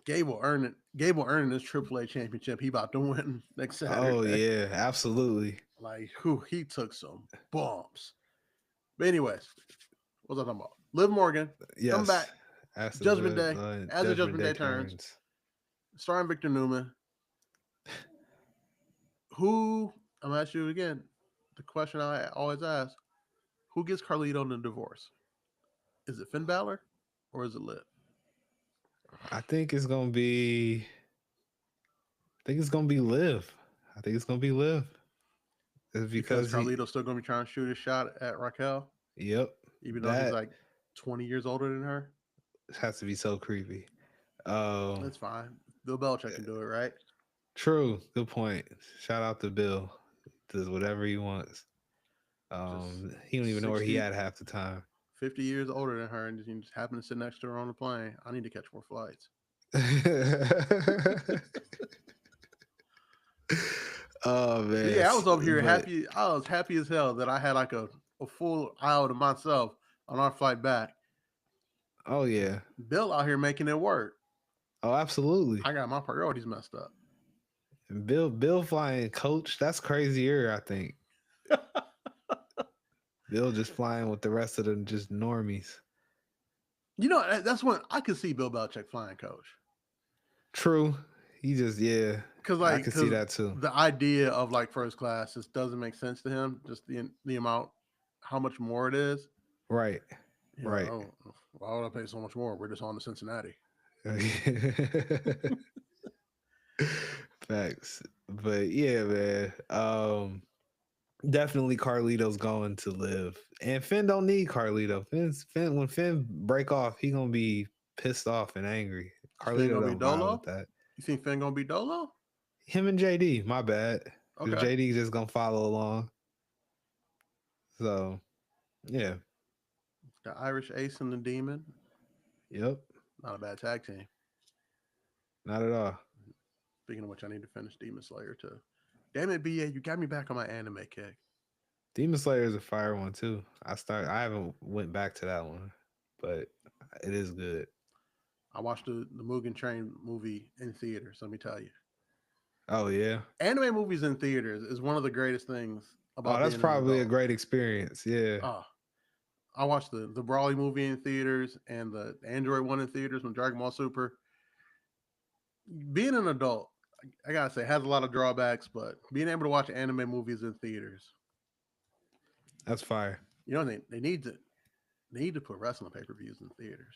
Speaker 2: Gable earned it. Gable earning this AAA championship. He about to win next Saturday.
Speaker 1: Oh yeah, absolutely.
Speaker 2: Like, he took some bumps. But anyways, what's I talking about? Liv Morgan, come
Speaker 1: Yes.
Speaker 2: back.
Speaker 1: As the
Speaker 2: Judgment Day. As the
Speaker 1: Judgment
Speaker 2: Judgment
Speaker 1: Day
Speaker 2: Day turns.
Speaker 1: turns.
Speaker 2: Starring Victor Newman. Who, I'm going to ask you again, the question I always ask, who gets Carlito in the divorce? Is it Finn Balor or is it Liv?
Speaker 1: I think it's gonna be. I think it's gonna be Liv. I think it's gonna be Liv. It's
Speaker 2: Because
Speaker 1: because he.
Speaker 2: Carlito's still going to be trying to shoot a shot at Raquel,
Speaker 1: Yep.
Speaker 2: even though he's
Speaker 1: That
Speaker 2: like 20 years older than her.
Speaker 1: has to be so creepy.
Speaker 2: That's fine. Bill Belichick can do it, right?
Speaker 1: True. Good point. Shout out to Bill. Does whatever he wants.
Speaker 2: Just
Speaker 1: He don't even know where he
Speaker 2: 60,
Speaker 1: at half the time.
Speaker 2: 50 years older than her, and just happen to sit next to her on the plane. I need to catch more flights.
Speaker 1: Oh man.
Speaker 2: But yeah, I was over here
Speaker 1: But
Speaker 2: happy. I was happy as hell that I had like a full aisle to myself on our flight back.
Speaker 1: oh yeah.
Speaker 2: Bill out here making it work.
Speaker 1: Oh, absolutely.
Speaker 2: I got my priorities messed up.
Speaker 1: Bill flying coach, that's crazier, I think. Bill just flying with the rest of them just normies.
Speaker 2: You know, that's when I could see Bill Belichick flying coach.
Speaker 1: True. He just I could see that too.
Speaker 2: The idea of like first class just doesn't make sense to him. Just the amount, how much more it is.
Speaker 1: Right.
Speaker 2: You know,
Speaker 1: Right.
Speaker 2: why would I pay so much more? We're just on to Cincinnati.
Speaker 1: Facts. But yeah, man. Definitely Carlito's going to Live. And Finn don't need Carlito. Finn when Finn break off, he gonna be pissed off and angry. Carlito
Speaker 2: Gonna be
Speaker 1: don't vibe with
Speaker 2: Dolo?
Speaker 1: that.
Speaker 2: You think Finn gonna be Dolo?
Speaker 1: Him and JD, my bad. Because
Speaker 2: Okay.
Speaker 1: JD just gonna follow along. So yeah.
Speaker 2: The Irish Ace and the Demon.
Speaker 1: Yep.
Speaker 2: Not a bad tag team.
Speaker 1: Not at all.
Speaker 2: Speaking of which, I need to finish Demon Slayer too. Damn it, BA, you got me back on my anime kick.
Speaker 1: Demon Slayer is a fire one too. I haven't went back to that one, but it is good.
Speaker 2: I watched the Mugen Train movie in theaters, let me tell you.
Speaker 1: Oh yeah.
Speaker 2: Anime movies in theaters is one of the greatest things about
Speaker 1: that's
Speaker 2: being
Speaker 1: probably a
Speaker 2: an
Speaker 1: great experience. Yeah.
Speaker 2: adult. I watched the Brawly movie in theaters and the Android one in theaters from Dragon Ball Super. Being an adult, I gotta say, has a lot of drawbacks, but being able to watch anime movies in theaters,
Speaker 1: That's fire.
Speaker 2: you know, they need to put wrestling pay-per-views in theaters.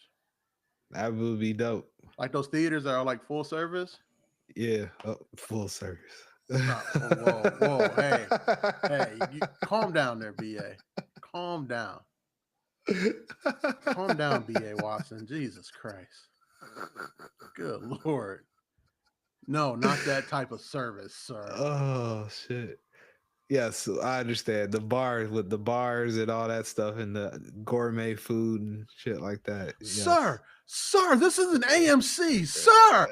Speaker 1: That would be dope.
Speaker 2: Like those theaters that are like full service.
Speaker 1: Yeah. Oh, full service.
Speaker 2: Whoa, hey, calm down there, BA. Calm down. Calm down, BA Watson. Jesus Christ. Good Lord. No, not that type of service, sir.
Speaker 1: Oh shit. Yes, I understand. The bars with the bars and all that stuff and the gourmet food and shit like that.
Speaker 2: Yes. Sir, this is an AMC, sir.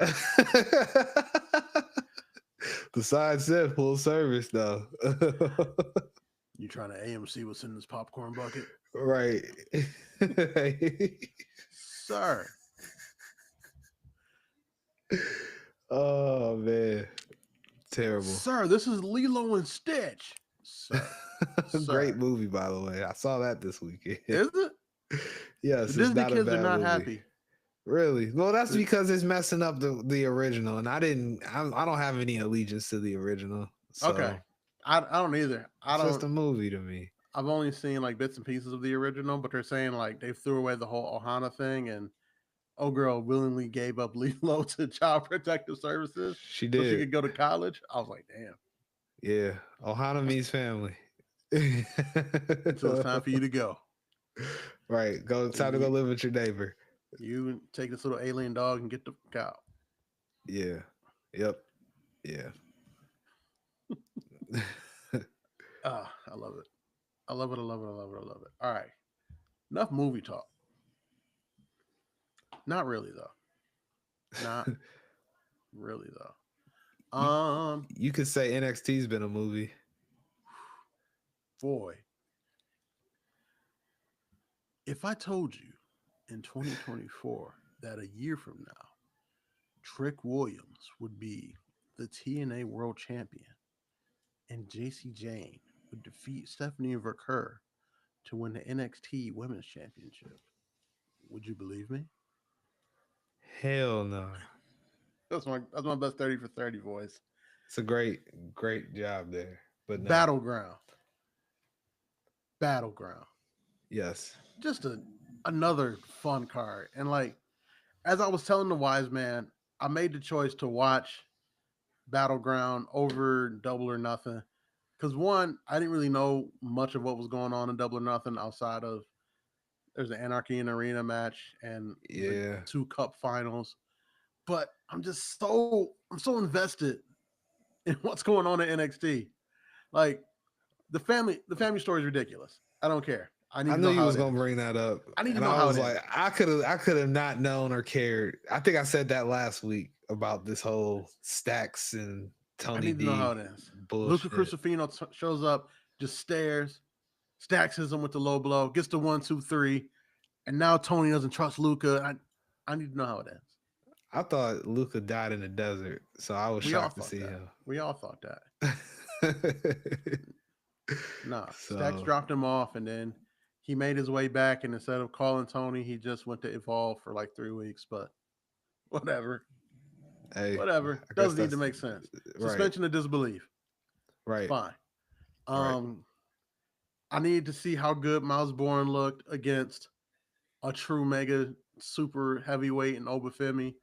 Speaker 1: The sign said full service though.
Speaker 2: You trying to AMC what's in this popcorn bucket?
Speaker 1: Right.
Speaker 2: Sir.
Speaker 1: Oh man. Terrible.
Speaker 2: Sir, this is Lilo and Stitch. Sir.
Speaker 1: Great movie, by the way. I saw that this weekend.
Speaker 2: Is it?
Speaker 1: Yes.
Speaker 2: The Disney kids are not happy.
Speaker 1: Really? Well, that's because it's messing up the original, and I don't have any allegiance to the original. So
Speaker 2: okay. I don't either.
Speaker 1: It's just a movie to me.
Speaker 2: I've only seen like bits and pieces of the original, but they're saying like they threw away the whole Ohana thing, and old girl willingly gave up Lilo to Child Protective Services
Speaker 1: She
Speaker 2: so she
Speaker 1: did.
Speaker 2: could go to college. I was like, damn.
Speaker 1: Yeah. Ohana means family.
Speaker 2: Until it's time for you to go.
Speaker 1: Right. Go. Time to go live with your neighbor.
Speaker 2: You take this little alien dog and get the fuck out.
Speaker 1: Yeah. Yep. Yeah.
Speaker 2: Ah, I love it. I love it. I love it. I love it. I love it. All right. Enough movie talk. Not really though. Not really though.
Speaker 1: You could say NXT's been a movie.
Speaker 2: Boy, if I told you in 2024 that a year from now, Trick Williams would be the TNA World Champion and JC Jane would defeat Stephanie Verker to win the NXT Women's Championship, would you believe me?
Speaker 1: Hell no.
Speaker 2: That's my best 30 for 30 voice.
Speaker 1: It's a great job there. But no.
Speaker 2: Battleground.
Speaker 1: Yes.
Speaker 2: Just another fun card. And like, as I was telling the wise man, I made the choice to watch Battleground over Double or Nothing. Because one, I didn't really know much of what was going on in Double or Nothing outside of there's an Anarchy in Arena match and the 2 cup finals. But I'm so invested in what's going on at NXT. Like the family story is ridiculous. I don't care.
Speaker 1: I knew you was gonna bring that up.
Speaker 2: I need to know how it is.
Speaker 1: I could have not known or cared. I think I said that last week about this whole Stacks and Tony.
Speaker 2: I need to know how it is. Luca Crucifino shows up, just stares, Stacks hits him with the low blow, gets the 1, 2, 3, and now Tony doesn't trust Luca. I need to know how it ends.
Speaker 1: I thought Luca died in the desert, so I was shocked to see him.
Speaker 2: We all thought that. Nah, Stacks dropped him off, and then he made his way back, and instead of calling Tony, he just went to Evolve for like 3 weeks. But whatever.
Speaker 1: Hey,
Speaker 2: whatever. Doesn't need to make sense. Suspension of disbelief.
Speaker 1: Right.
Speaker 2: Fine. I needed to see how good Miles Bourne looked against a true mega super heavyweight in Obafemi.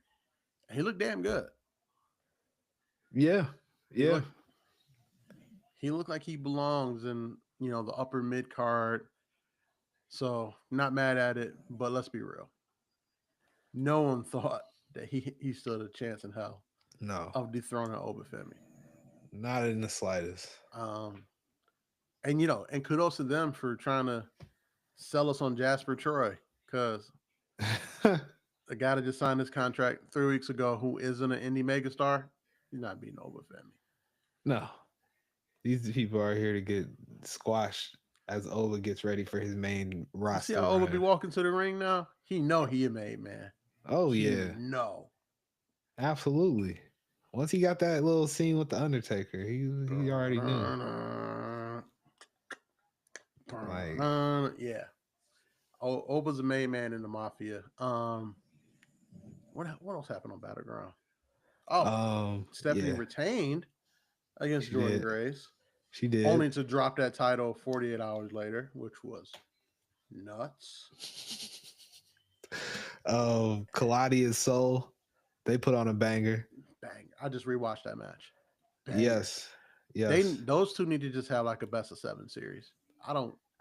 Speaker 2: He looked damn good.
Speaker 1: Yeah. Yeah.
Speaker 2: He looked like he belongs in, the upper mid card. So not mad at it, but let's be real. No one thought that he stood a chance in hell.
Speaker 1: No.
Speaker 2: Of dethroning Obafemi.
Speaker 1: Not in the slightest.
Speaker 2: And kudos to them for trying to sell us on Jasper Troy, because the guy that just signed this contract 3 weeks ago, who isn't an indie megastar, he's not beating Obafemi.
Speaker 1: No. These people are here to get squashed as Ola gets ready for his main roster.
Speaker 2: You see how Ola be walking to the ring now? He know he a made man.
Speaker 1: Oh, yeah.
Speaker 2: No.
Speaker 1: Absolutely. Once he got that little scene with the Undertaker, he already knew.
Speaker 2: Yeah. Oba's a made man in the Mafia. What else happened on Battleground? Stephanie retained against Jordan Grace.
Speaker 1: She did.
Speaker 2: Only to drop that title 48 hours later, which was nuts.
Speaker 1: Kaladia's Soul, they put on a banger.
Speaker 2: I just rewatched that match. Banger.
Speaker 1: Yes.
Speaker 2: Those two need to just have like a best of 7 series.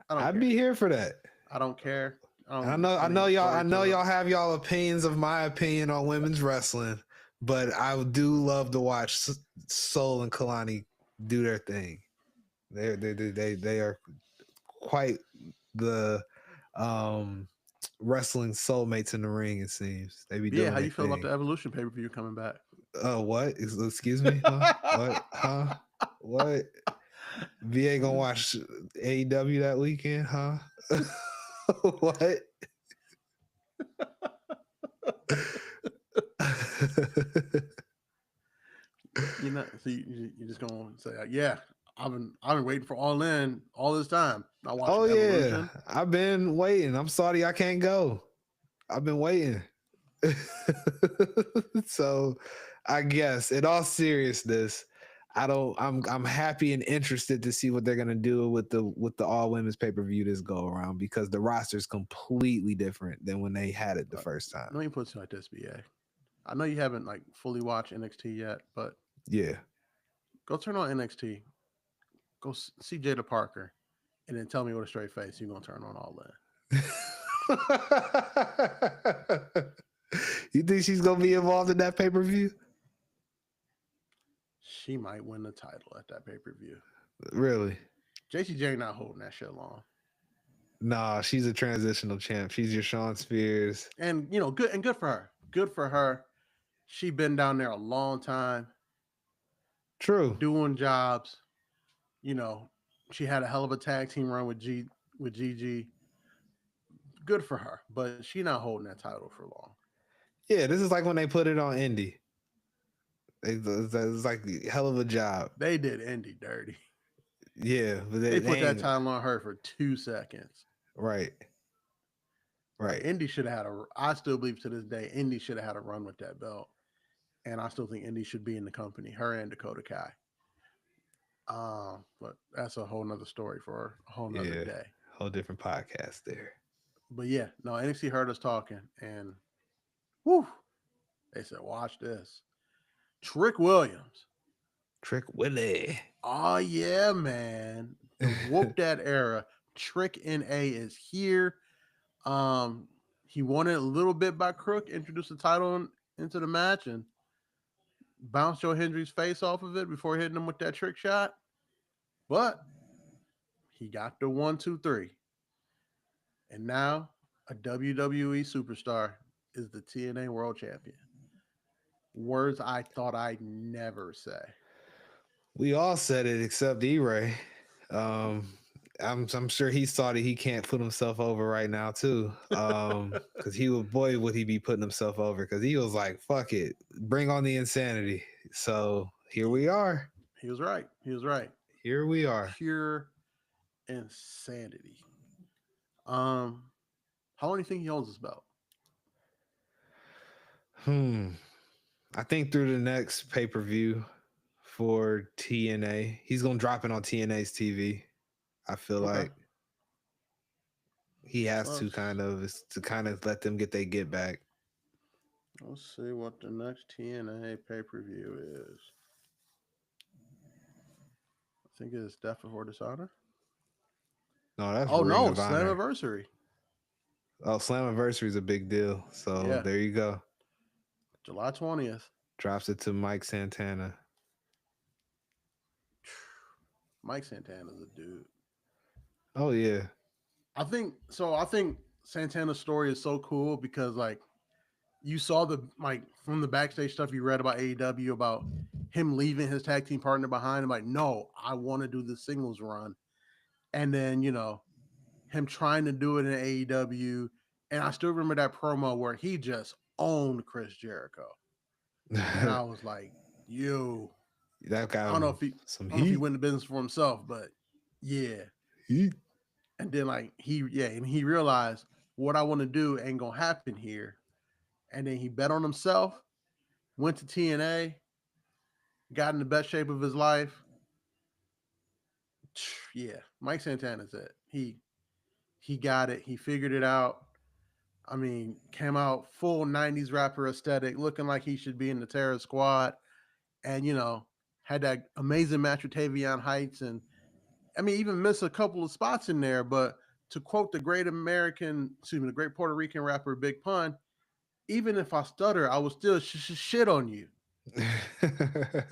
Speaker 2: I'd
Speaker 1: be here for that.
Speaker 2: I don't care.
Speaker 1: I know y'all have y'all opinions of my opinion on women's wrestling, but I do love to watch Soul and Kalani do their thing. They are quite the wrestling soulmates in the ring. It seems they be doing.
Speaker 2: How you feel about the Evolution pay-per-view coming back?
Speaker 1: What? Excuse me? Huh? What? Huh? What? VA gonna watch AEW that weekend? Huh? What?
Speaker 2: So you're just gonna say, yeah. I've been waiting for All In all this time. I watched Evolution.
Speaker 1: I've been waiting. I'm sorry I can't go. I've been waiting. So I guess in all seriousness, I don't. I'm happy and interested to see what they're gonna do with the all women's pay per view this go around because the roster is completely different than when they had it the first time.
Speaker 2: Let me put it like this, BA. I know you haven't like fully watched NXT yet, but
Speaker 1: Yeah.
Speaker 2: go turn on NXT. Go see Jada Parker, and then tell me with a straight face you're gonna turn on All In.
Speaker 1: You think she's gonna be involved in that pay per view?
Speaker 2: She might win the title at that pay per view.
Speaker 1: Really?
Speaker 2: JCJ not holding that shit long.
Speaker 1: Nah, she's a transitional champ. She's your Shawn Spears.
Speaker 2: And good for her. Good for her. She been down there a long time.
Speaker 1: True.
Speaker 2: Doing jobs. You know, she had a hell of a tag team run with Gigi. Good for her, but she not holding that title for long.
Speaker 1: Yeah, this is like when they put it on Indy. It's like a hell of a job.
Speaker 2: They did Indy dirty.
Speaker 1: Yeah, but
Speaker 2: They put that title on her for 2 seconds.
Speaker 1: Right.
Speaker 2: Right. Indy should have had I still believe to this day, Indy should have had a run with that belt. And I still think Indy should be in the company, her and Dakota Kai. But that's a whole nother story for a whole nother day.
Speaker 1: Whole different podcast there.
Speaker 2: But yeah, no, NXT heard us talking and whew, they said, watch this. Trick Williams.
Speaker 1: Trick Willie.
Speaker 2: Oh yeah, man. The whoop that era. Trick NA is here. He won it a little bit by crook, introduced the title into the match and bounced Joe Hendry's face off of it before hitting him with that trick shot. But he got the 1, 2, 3. And now a WWE superstar is the TNA World Champion. Words I thought I'd never say.
Speaker 1: We all said it except E-Ray. I'm sure he's thought he can't put himself over right now too. Because would he be putting himself over? Because he was like, "Fuck it, bring on the insanity." So here we are.
Speaker 2: He was right.
Speaker 1: Here we are.
Speaker 2: Pure insanity. How long do you think he holds this belt?
Speaker 1: I think through the next pay-per-view for TNA. He's gonna drop it on TNA's TV. I feel like he has to kind of let them get their get back.
Speaker 2: Let's see what the next TNA pay-per-view is. I think it's Death Before Dishonor.
Speaker 1: No, that's
Speaker 2: Slammiversary.
Speaker 1: Oh, Slammiversary is a big deal. So there you go.
Speaker 2: July 20th.
Speaker 1: Drops it to Mike Santana.
Speaker 2: Mike Santana's a dude.
Speaker 1: Oh yeah.
Speaker 2: I think Santana's story is so cool because like you saw from the backstage stuff you read about AEW about him leaving his tag team partner behind. I'm like, no, I want to do the singles run. And then, him trying to do it in AEW. And I still remember that promo where he just owned Chris Jericho. And I was like, yo,
Speaker 1: that guy.
Speaker 2: I don't know if he win the business for himself, but yeah. And then he realized what I want to do ain't gonna happen here. And then he bet on himself, went to TNA, got in the best shape of his life. Yeah, Mike Santana's it. He got it. He figured it out. I mean, came out full 90s rapper aesthetic, looking like he should be in the Terror Squad. And, had that amazing match with Tavion Heights. And, I mean, even missed a couple of spots in there. But to quote the great Puerto Rican rapper Big Pun, even if I stutter, I will still shit on you.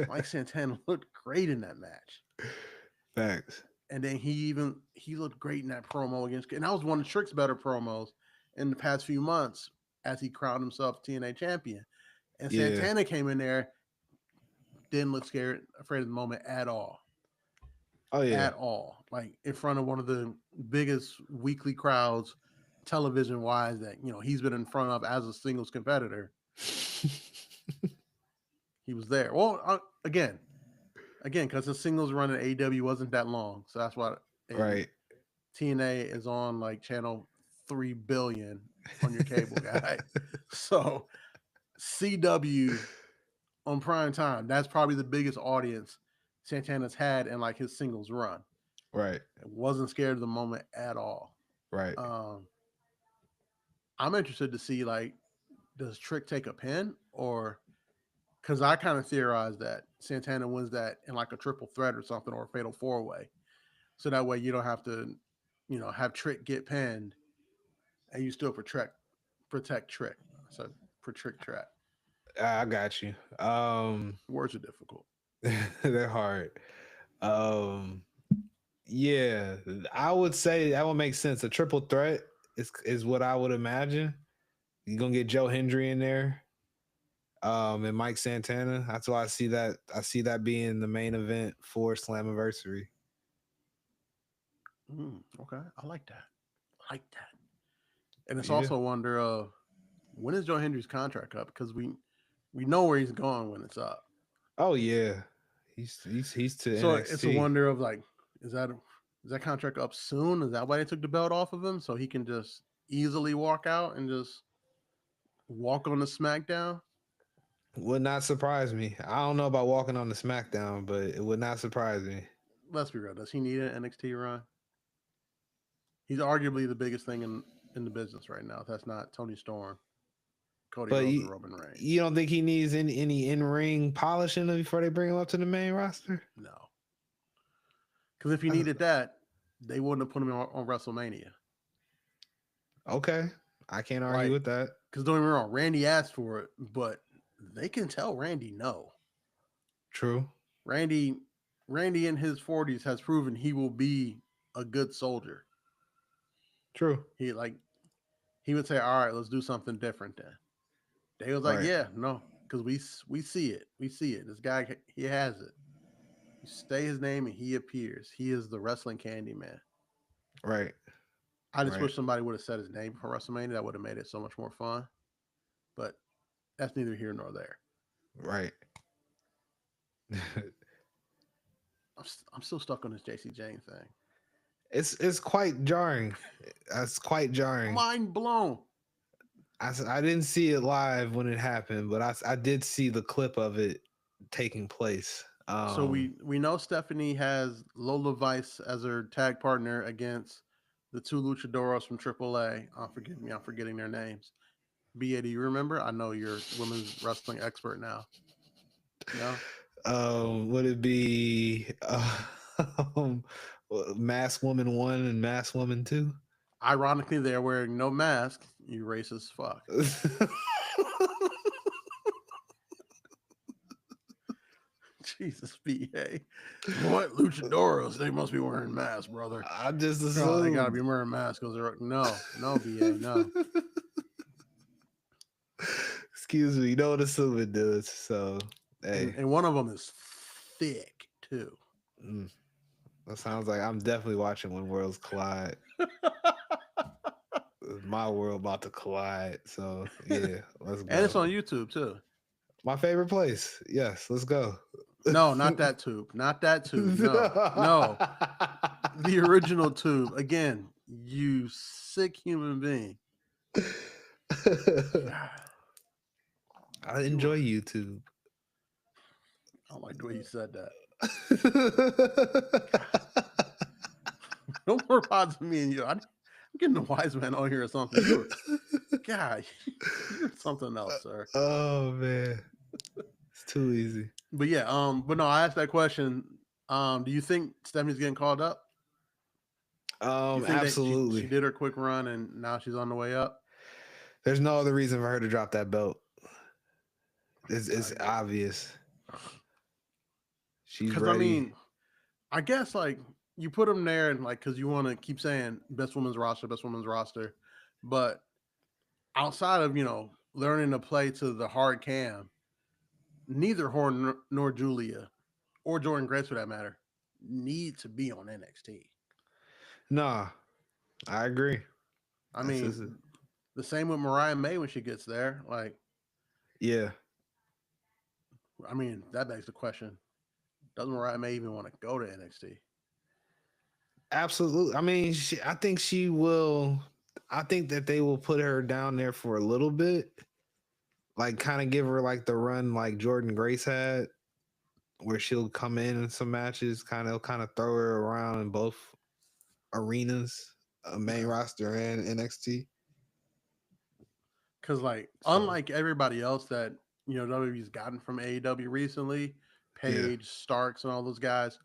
Speaker 2: Mike Santana looked great in that match.
Speaker 1: Thanks.
Speaker 2: And then he looked great in that promo and that was one of Trick's better promos in the past few months as he crowned himself TNA champion. And Santana came in there, didn't look scared, afraid of the moment at all.
Speaker 1: Oh yeah.
Speaker 2: At all. Like in front of one of the biggest weekly crowds television wise that, he's been in front of as a singles competitor. He was there. Well, again, because the singles run at AEW wasn't that long. So that's why
Speaker 1: right.
Speaker 2: TNA is on like channel 3 billion on your cable guy. So CW on prime time, that's probably the biggest audience Santana's had in like his singles run.
Speaker 1: Right.
Speaker 2: Wasn't scared of the moment at all.
Speaker 1: Right.
Speaker 2: Um, I'm interested to see like, does Trick take a pin, or because I kind of theorized that Santana wins that in like a triple threat or something, or a fatal four way, so that way you don't have to, have Trick get pinned and you still protect Trick. So for Trick Track,
Speaker 1: I got you.
Speaker 2: words are difficult.
Speaker 1: They're hard. Um, yeah, I would say that would make sense. A triple threat is what I would imagine. You're gonna get Joe Hendry in there, and Mike Santana. That's why I see that. I see that being the main event for Slammiversary.
Speaker 2: Okay, I like that. I like that. And it's
Speaker 1: Yeah.
Speaker 2: also a wonder of when is Joe Hendry's contract up, because we know where he's going when it's up.
Speaker 1: Oh yeah. He's to
Speaker 2: So it's a
Speaker 1: NXT.
Speaker 2: wonder of like, is that is that contract up soon? Is that why they took the belt off of him, so he can just easily walk out and just walk on the SmackDown?
Speaker 1: Would not surprise me. I don't know about walking on the SmackDown, but it would not surprise me.
Speaker 2: Let's be real. Does he need an NXT run? He's arguably the biggest thing in the business right now. That's not Tony Storm, Cody
Speaker 1: But
Speaker 2: Rhodes, and Roman Reigns.
Speaker 1: you don't think he needs any in ring polishing before they bring him up to the main roster?
Speaker 2: No, because if he needed that, they wouldn't have put him on WrestleMania.
Speaker 1: Okay, I can't argue
Speaker 2: Like,
Speaker 1: with that.
Speaker 2: because don't get me wrong, Randy asked for it, but they can tell Randy no.
Speaker 1: True.
Speaker 2: Randy, Randy in his 40s has proven he will be a good soldier.
Speaker 1: True.
Speaker 2: He would say, "All right, let's do something different." Then they was like,
Speaker 1: Right.
Speaker 2: "Yeah, no," because we see it, we see it. This guy, he has it. You say his name and he appears. He is the wrestling Candyman.
Speaker 1: Right.
Speaker 2: I just
Speaker 1: Right.
Speaker 2: wish somebody would have said his name before WrestleMania. That would have made it so much more fun. But that's neither here nor there.
Speaker 1: Right.
Speaker 2: I'm still stuck on this JC Jane thing.
Speaker 1: It's quite jarring. That's quite jarring.
Speaker 2: Mind blown.
Speaker 1: I didn't see it live when it happened, but I did see the clip of it taking place.
Speaker 2: So we know Stephanie has Lola Vice as her tag partner against the two luchadoros from AAA. Forgive me, I'm forgetting their names. BA, do you remember? I know you're a women's wrestling expert now. No?
Speaker 1: Would it be um, Mask Woman 1 and Mask Woman 2?
Speaker 2: Ironically, they're wearing no mask. You racist fuck. Jesus, BA. What luchadoros? They must be wearing masks, brother.
Speaker 1: I just
Speaker 2: Oh,
Speaker 1: assumed.
Speaker 2: they gotta be wearing masks because they're no, BA, no.
Speaker 1: Excuse me, you know what assuming does. So hey,
Speaker 2: And one of them is thick too.
Speaker 1: that sounds like I'm definitely watching When Worlds Collide. My world about to collide. So yeah, let's go.
Speaker 2: And it's on YouTube too.
Speaker 1: My favorite place. Yes, let's go.
Speaker 2: No, not that tube. Not that tube. No, no. The original tube. Again, you sick human being.
Speaker 1: I enjoy YouTube.
Speaker 2: I don't like the way you said that. No more pods of me and you. I'm getting the wise man on here or something. God, you're something else, sir.
Speaker 1: Oh man, it's too easy.
Speaker 2: But yeah, but no, I asked that question. Do you think Stephanie's getting called up? You think
Speaker 1: Absolutely.
Speaker 2: that she did her quick run and now she's on the way up?
Speaker 1: There's no other reason for her to drop that belt. It's obvious. She's ready.
Speaker 2: I mean, I guess like you put them there and like because you want to keep saying best women's roster, but outside of learning to play to the hard cam, neither Horn nor Julia or Jordan Grace for that matter need to be on NXT.
Speaker 1: Nah, I agree.
Speaker 2: I mean, the same with Mariah May when she gets there. Like,
Speaker 1: yeah.
Speaker 2: I mean, that begs the question: doesn't Mariah May even want to go to NXT?
Speaker 1: Absolutely. I mean, I think she will. I think that they will put her down there for a little bit, like kind of give her like the run like Jordan Grace had. where she'll come in some matches, kind of throw her around in both arenas, main
Speaker 2: Yeah.
Speaker 1: roster and NXT.
Speaker 2: Because like
Speaker 1: So
Speaker 2: unlike everybody else that WWE's gotten from AEW recently,
Speaker 1: yeah,
Speaker 2: Paige, Starks, and all those guys,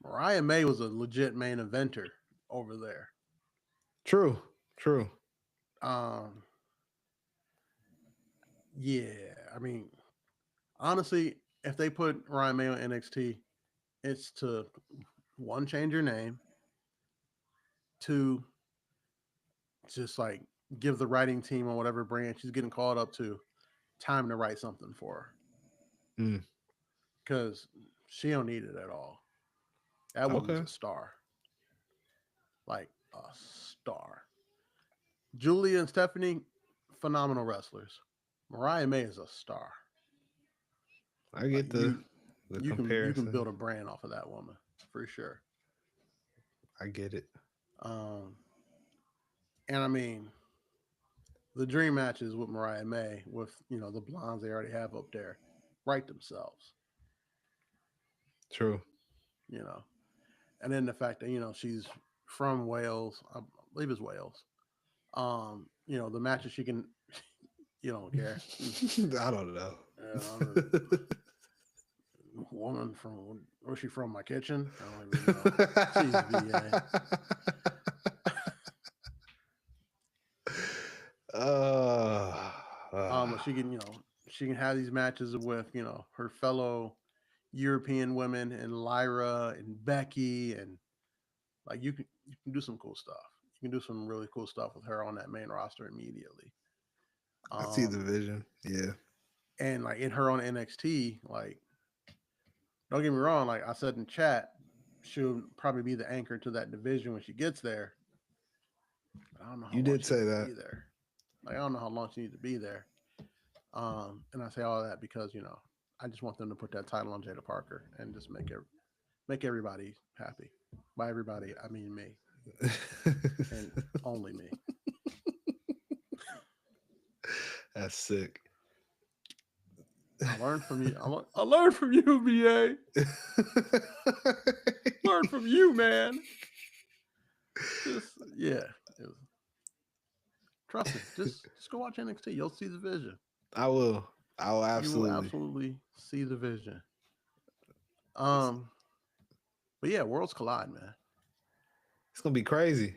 Speaker 2: Mariah May was a legit main eventer over there.
Speaker 1: true, true.
Speaker 2: Um, yeah, I mean, honestly, if they put Mariah May on NXT, it's to one, change your name, two, just like give the writing team on whatever brand she's getting called up to time to write something for her
Speaker 1: Mm,
Speaker 2: because she don't need it at all. That woman's
Speaker 1: okay,
Speaker 2: a star, like a star. Julia and Stephanie, phenomenal wrestlers. Mariah May is a star.
Speaker 1: I
Speaker 2: Like
Speaker 1: get the
Speaker 2: you can
Speaker 1: comparison.
Speaker 2: build a brand off of that woman for sure.
Speaker 1: I get it.
Speaker 2: Um, and I mean, the dream matches with Mariah May with the blondes they already have up there, write themselves.
Speaker 1: True.
Speaker 2: You know, and then the fact that she's from Wales, I believe it's Wales. The matches she can, you don't care.
Speaker 1: I don't know.
Speaker 2: I'm a woman from where's she from? My kitchen? I don't even know. Jeez, BA.
Speaker 1: uh,
Speaker 2: But she can have these matches with her fellow European women and Lyra and Becky and like you can do some cool stuff. You can do some really cool stuff with her on that main roster immediately.
Speaker 1: I see the
Speaker 2: Um,
Speaker 1: vision. Yeah.
Speaker 2: and like in her on NXT, like don't get me wrong, like I said in chat, she'll probably be the anchor to that division when she gets there. But I don't know how
Speaker 1: You
Speaker 2: long
Speaker 1: did
Speaker 2: she
Speaker 1: say
Speaker 2: needs to
Speaker 1: that.
Speaker 2: be there. Like I don't know how long she needs to be there. And I say all that because I just want them to put that title on Jada Parker and just make everybody happy. By everybody, I mean me and only me.
Speaker 1: That's sick.
Speaker 2: I learned from you. I learned from you, BA. Learned from you, man. Just yeah. It was, trust me. Just go watch NXT. You'll see the vision.
Speaker 1: I will. I will
Speaker 2: You will
Speaker 1: absolutely.
Speaker 2: absolutely see the vision. Um, but yeah, worlds collide, man.
Speaker 1: It's gonna be crazy.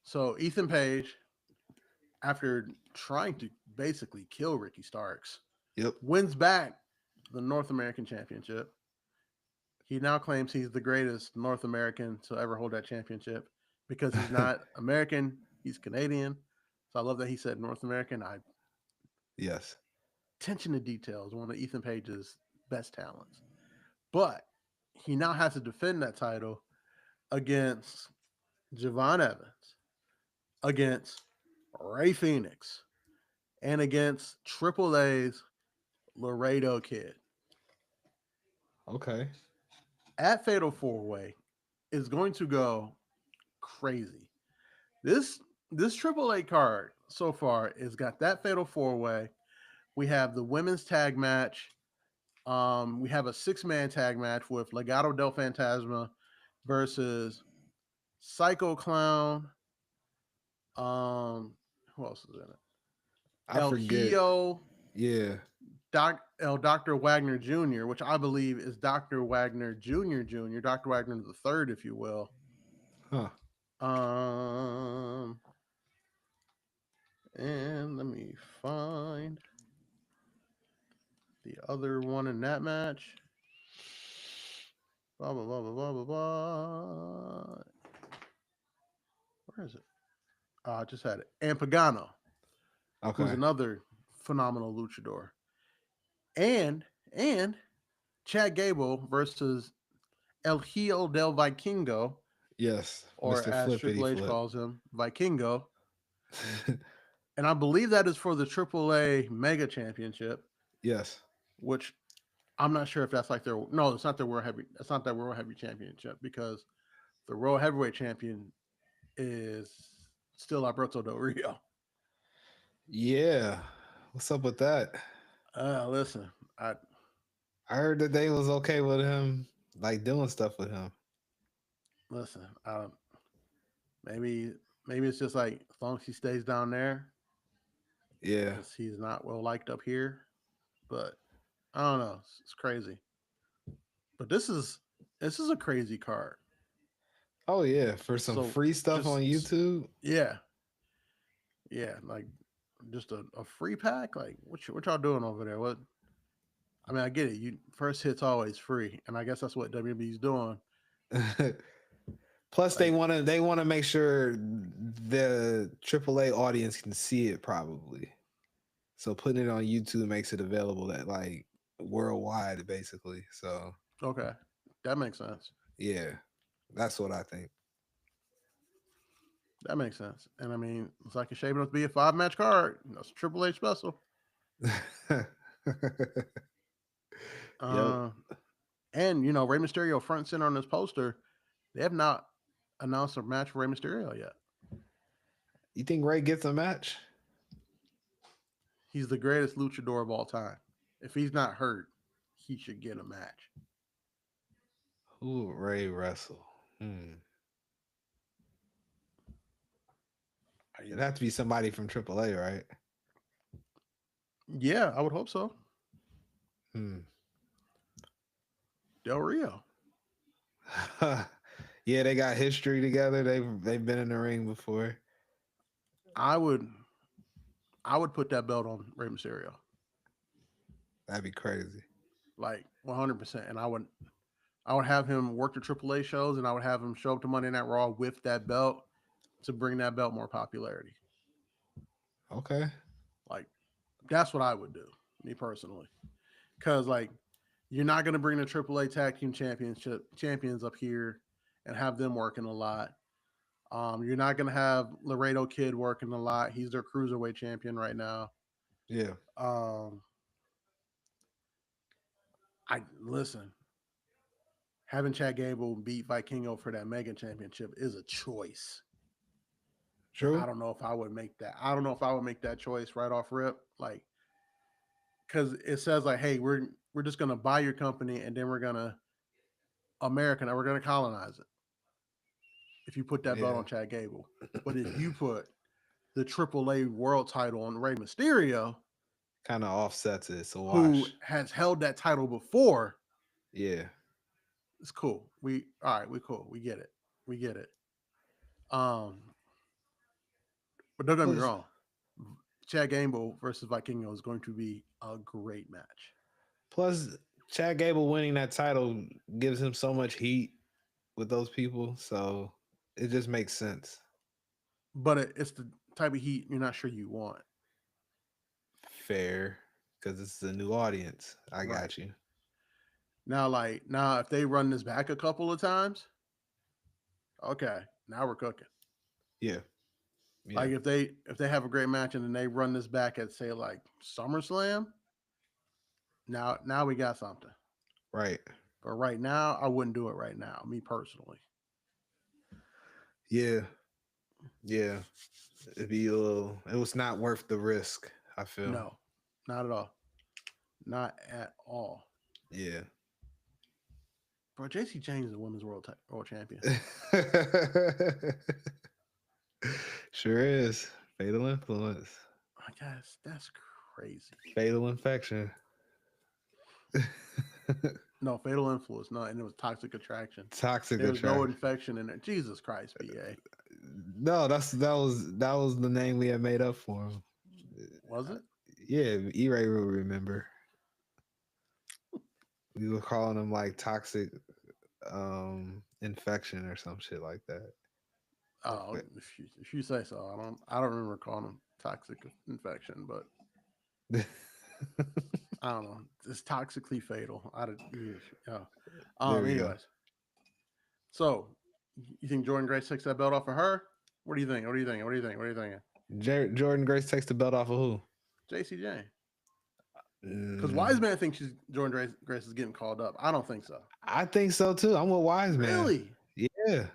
Speaker 2: So Ethan Page, after trying to basically kill Ricky Starks,
Speaker 1: Yep.
Speaker 2: wins back the North American Championship. He now claims he's the greatest North American to ever hold that championship because he's not American, he's Canadian. So I love that he said North American.
Speaker 1: Yes.
Speaker 2: Attention to detail is one of Ethan Page's best talents. But he now has to defend that title against Javon Evans, against Ray Phoenix, and against Triple A's Laredo Kid.
Speaker 1: Okay.
Speaker 2: At Fatal 4-Way is going to go crazy. This Triple A card so far has got that Fatal 4-Way. We have the women's tag match. We have a 6-man tag match with Legado del Fantasma versus Psycho Clown. Who else is in it?
Speaker 1: I
Speaker 2: El
Speaker 1: forget.
Speaker 2: Hijo,
Speaker 1: Yeah.
Speaker 2: Dr. Wagner Jr., which I believe is Dr. Wagner Jr., Dr. Wagner the third, if you will.
Speaker 1: Huh.
Speaker 2: Um, and let me find the other one in that match. Blah blah blah blah blah blah blah. Where is it? I just had it. And Pagano, who's
Speaker 1: Okay.
Speaker 2: another phenomenal luchador. And Chad Gable versus El Hijo del Vikingo,
Speaker 1: Yes.
Speaker 2: or
Speaker 1: Mr.
Speaker 2: as
Speaker 1: Flippity
Speaker 2: Triple H
Speaker 1: Flip.
Speaker 2: calls him, Vikingo. And I believe that is for the AAA Mega Championship,
Speaker 1: Yes.
Speaker 2: which I'm not sure if that's like their no, it's not their World Heavy. It's not their World Heavy Championship because the World Heavyweight Champion is still Alberto Del Rio.
Speaker 1: Yeah. What's up with that?
Speaker 2: Listen,
Speaker 1: I heard that they was okay with him, like doing stuff with him.
Speaker 2: Listen, maybe maybe it's just like as long as he stays down there,
Speaker 1: Yeah.
Speaker 2: because he's not well liked up here. But I don't know. It's crazy. But this is a crazy card.
Speaker 1: Oh yeah, for some
Speaker 2: So
Speaker 1: free stuff on
Speaker 2: just
Speaker 1: YouTube.
Speaker 2: yeah, yeah, like just a free pack. Like what y'all doing over there? What I mean, I get it. You first hit's always free, and I guess that's what WB's doing.
Speaker 1: Plus,
Speaker 2: Like
Speaker 1: they wanna make sure the AAA audience can see it probably. So putting it on YouTube makes it available that like worldwide, basically. So
Speaker 2: okay, that makes sense.
Speaker 1: yeah, that's what I think.
Speaker 2: That makes sense. And I mean, it's like it's shaping up to be a 5 match card. That's a Triple H special.
Speaker 1: Yep.
Speaker 2: Uh, and Rey Mysterio front and center on this poster. They have not announced a match for Rey Mysterio yet.
Speaker 1: You think Ray gets a match?
Speaker 2: He's the greatest luchador of all time. If he's not hurt, he should get a match.
Speaker 1: Who would Ray wrestle? It'd have to be somebody from AAA, right?
Speaker 2: Yeah, I would hope so.
Speaker 1: Hmm.
Speaker 2: Del Rio.
Speaker 1: Yeah, they got history together. They've been in the ring before.
Speaker 2: I would put that belt on Rey Mysterio.
Speaker 1: That'd be crazy.
Speaker 2: Like 100%. And I would have him work the AAA shows, and I would have him show up to Monday Night Raw with that belt to bring that belt more popularity.
Speaker 1: Okay.
Speaker 2: Like that's what I would do, me personally. Because like you're not going to bring the AAA Tag Team Championship champions up here and have them working a lot. You're not going to have Laredo Kid working a lot. He's their cruiserweight champion right now.
Speaker 1: Yeah.
Speaker 2: Um, I listen. Having Chad Gable beat Vikingo for that Mega Championship is a choice. I
Speaker 1: True.
Speaker 2: don't know if I would make that. I don't know if I would make that choice right off rip. Like, because it says like, hey, we're just gonna buy your company and then we're gonna American and we're gonna colonize it. If you put that belt
Speaker 1: Yeah.
Speaker 2: on Chad Gable, but if you put the AAA World Title on Rey Mysterio,
Speaker 1: Kind of offsets it. So
Speaker 2: who
Speaker 1: wash.
Speaker 2: has held that title before,
Speaker 1: Yeah.
Speaker 2: it's cool. We all right. We cool. We get it. We get it. Um, but don't get me
Speaker 1: Plus,
Speaker 2: wrong. Chad Gable versus Vikingo is going to be a great match.
Speaker 1: plus, Chad Gable winning that title gives him so much heat with those people. So it just makes sense.
Speaker 2: But it's the type of heat you're not sure you want.
Speaker 1: Fair. Because it's a new audience. I
Speaker 2: Right.
Speaker 1: got you.
Speaker 2: Now if they run this back a couple of times, okay, now we're cooking.
Speaker 1: Yeah. Yeah.
Speaker 2: Like if they have a great match and then they run this back at say like SummerSlam, now we got something.
Speaker 1: Right.
Speaker 2: But right now, I wouldn't do it right now, me personally.
Speaker 1: Yeah. Yeah. It'd be a little, it was not worth the risk, I feel.
Speaker 2: No, not at all. Not at all.
Speaker 1: Yeah.
Speaker 2: Bro, JC James is the women's world champion.
Speaker 1: Sure is. Fatal influence.
Speaker 2: I guess that's crazy.
Speaker 1: Fatal infection.
Speaker 2: No, fatal influence. No, and it was toxic attraction.
Speaker 1: Toxic
Speaker 2: There was no
Speaker 1: attraction.
Speaker 2: infection in it. Jesus Christ, BA.
Speaker 1: No, that was the name we had made up for him.
Speaker 2: Was it?
Speaker 1: Yeah, E-Ray will remember. We were calling him like toxic infection or some shit like that.
Speaker 2: Oh, if you say so. I don't remember calling him toxic infection, but I don't know. It's toxically fatal. Yeah.
Speaker 1: There we go.
Speaker 2: Anyways, so you think Jordan Grace takes that belt off of her? What do you think? What do you think? What do you think? What are you thinking?
Speaker 1: Jordan Grace takes the belt off of who?
Speaker 2: JC Jane. Because
Speaker 1: Mm,
Speaker 2: Wise Man thinks Jordan Grace is getting called up. I don't think so.
Speaker 1: I think so too. I'm with Wise Man.
Speaker 2: Really?
Speaker 1: Yeah.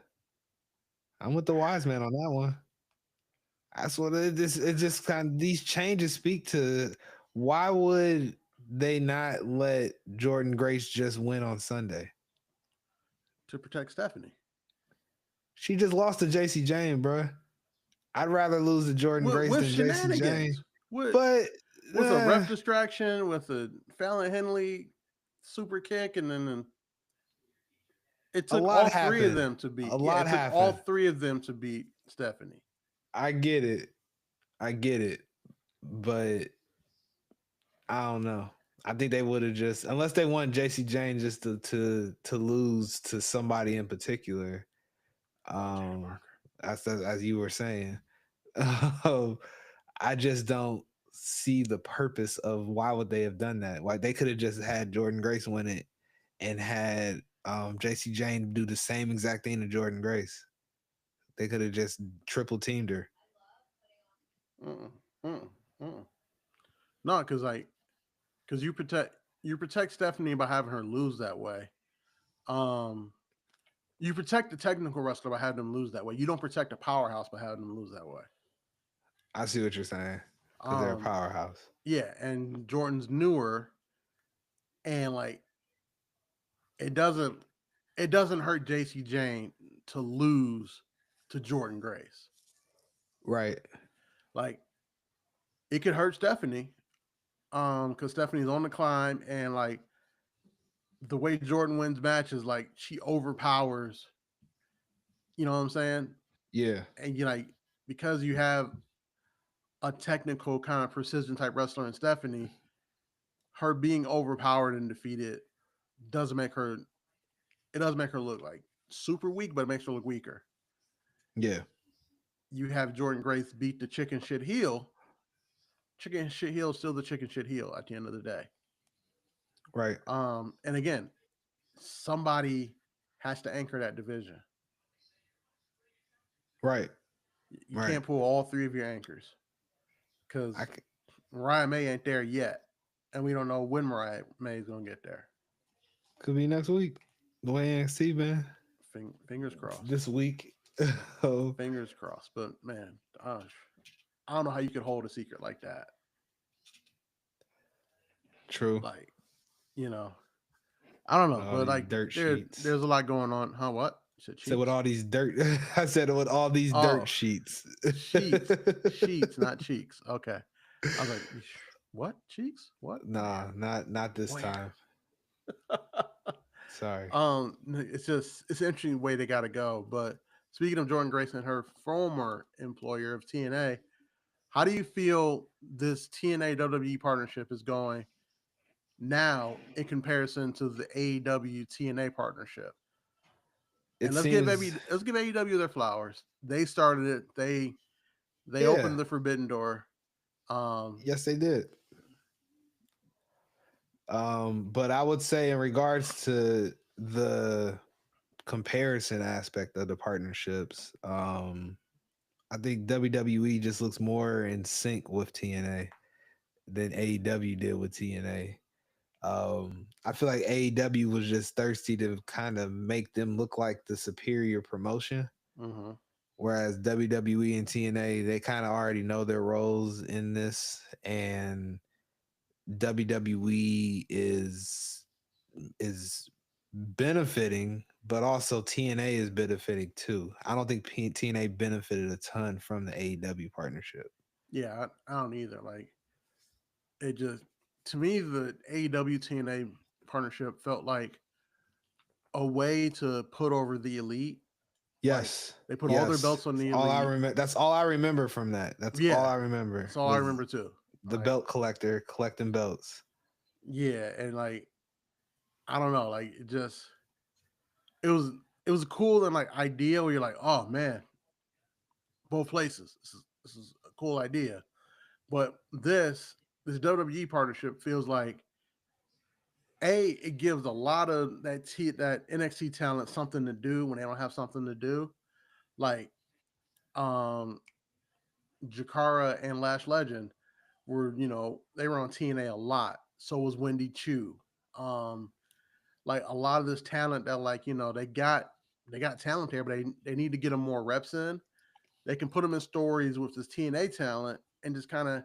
Speaker 1: I'm with the Wise Man on that one. That's what it just kind of these changes speak to. Why would they not let Jordan Grace just win on Sunday?
Speaker 2: to protect Stephanie
Speaker 1: She just lost to JC Jane, bro. I'd rather lose to Jordan Grace
Speaker 2: with
Speaker 1: than JC Jane.
Speaker 2: shenanigans,
Speaker 1: But
Speaker 2: with a ref distraction, with a Fallon Henley super kick, and then it
Speaker 1: a
Speaker 2: took
Speaker 1: lot
Speaker 2: all three of
Speaker 1: happened.
Speaker 2: them to beat.
Speaker 1: A
Speaker 2: Yeah,
Speaker 1: lot
Speaker 2: it took all
Speaker 1: happened.
Speaker 2: three of them to beat Stephanie.
Speaker 1: I get it. I get it. But I don't know. I think they would have just, unless they want JC Jane just to lose to somebody in particular. Um, as you were saying, I just don't see the purpose of why would they have done that. Why they could have just had Jordan Grace win it and had JC Jane do the same exact thing to Jordan Grace. They could have just triple teamed her.
Speaker 2: Mm-mm, mm-mm, mm-mm. No, because you protect Stephanie by having her lose that way. Um, you protect the technical wrestler by having them lose that way. You don't protect a powerhouse by having them lose that way.
Speaker 1: I see what you're saying because they're a
Speaker 2: Um,
Speaker 1: powerhouse.
Speaker 2: yeah, and Jordan's newer, and it doesn't it doesn't hurt JC Jane to lose to Jordan Grace.
Speaker 1: Right.
Speaker 2: Like it could hurt Stephanie, because Stephanie's on the climb, and like the way Jordan wins matches, like she overpowers. You know what I'm saying?
Speaker 1: Yeah.
Speaker 2: And you like because you have a technical kind of precision type wrestler in Stephanie, her being overpowered and defeated doesn't make her. It doesn't make her look like super weak, but it makes her look weaker.
Speaker 1: Yeah.
Speaker 2: You have Jordan Grace beat the chicken shit heel. Chicken shit heel is still the chicken shit heel at the end of the day.
Speaker 1: Right.
Speaker 2: And again, somebody has to anchor that division.
Speaker 1: Right.
Speaker 2: You
Speaker 1: Right.
Speaker 2: can't pull all three of your anchors because Mariah May ain't there yet, and we don't know when Mariah May is gonna get there.
Speaker 1: Could be next week. The way NXT man.
Speaker 2: Fingers crossed.
Speaker 1: This week. Oh,
Speaker 2: Fingers crossed. But man, I don't know how you could hold a secret like that.
Speaker 1: true.
Speaker 2: Like, you know, I don't know,
Speaker 1: All
Speaker 2: but
Speaker 1: these
Speaker 2: like
Speaker 1: dirt sheets.
Speaker 2: there's a lot going on. Huh? What? You said
Speaker 1: So with
Speaker 2: cheeks?
Speaker 1: all these dirt, I said with all these dirt
Speaker 2: Oh,
Speaker 1: sheets.
Speaker 2: sheets, not cheeks. Okay. I was like, what? Cheeks? What?
Speaker 1: Nah,
Speaker 2: Man,
Speaker 1: not this
Speaker 2: where?
Speaker 1: time. Sorry.
Speaker 2: It's an interesting way they got to go. But speaking of Jordan Grace and her former employer of TNA, how do you feel this TNA WWE partnership is going now in comparison to the AEW TNA partnership?
Speaker 1: It
Speaker 2: And
Speaker 1: seems
Speaker 2: let's give AEW their flowers. They started it. They
Speaker 1: yeah.
Speaker 2: opened the forbidden door. Um,
Speaker 1: Yes, they did. But I would say in regards to the comparison aspect of the partnerships, I think WWE just looks more in sync with TNA than AEW did with TNA. I feel like AEW was just thirsty to kind of make them look like the superior promotion,
Speaker 2: mm-hmm.
Speaker 1: whereas WWE and TNA they kind of already know their roles in this, and WWE is benefiting, but also TNA is benefiting too. I don't think TNA benefited a ton from the AEW partnership.
Speaker 2: Yeah, I don't either. Like it just to me the AEW TNA partnership felt like a way to put over the elite. Like
Speaker 1: Yes,
Speaker 2: they put all their
Speaker 1: yes.
Speaker 2: belts on
Speaker 1: That's
Speaker 2: the
Speaker 1: all I
Speaker 2: elite.
Speaker 1: remember. That's all I remember from that. That's all
Speaker 2: Yeah,
Speaker 1: I remember
Speaker 2: that's all I
Speaker 1: was
Speaker 2: remember too.
Speaker 1: the
Speaker 2: Like
Speaker 1: belt collector collecting belts.
Speaker 2: yeah, and like I don't know, like it was it was a cool and like idea where you're like, oh man, both places. This is a cool idea. But this WWE partnership feels like it gives a lot of that NXT talent something to do when they don't have something to do. Like um Jakara and Lash Legend were, they were on TNA a lot. So was Wendy Chu. Um like a lot of this talent that like, they got talent there, but they need to get them more reps in. They can put them in stories with this TNA talent and just kind of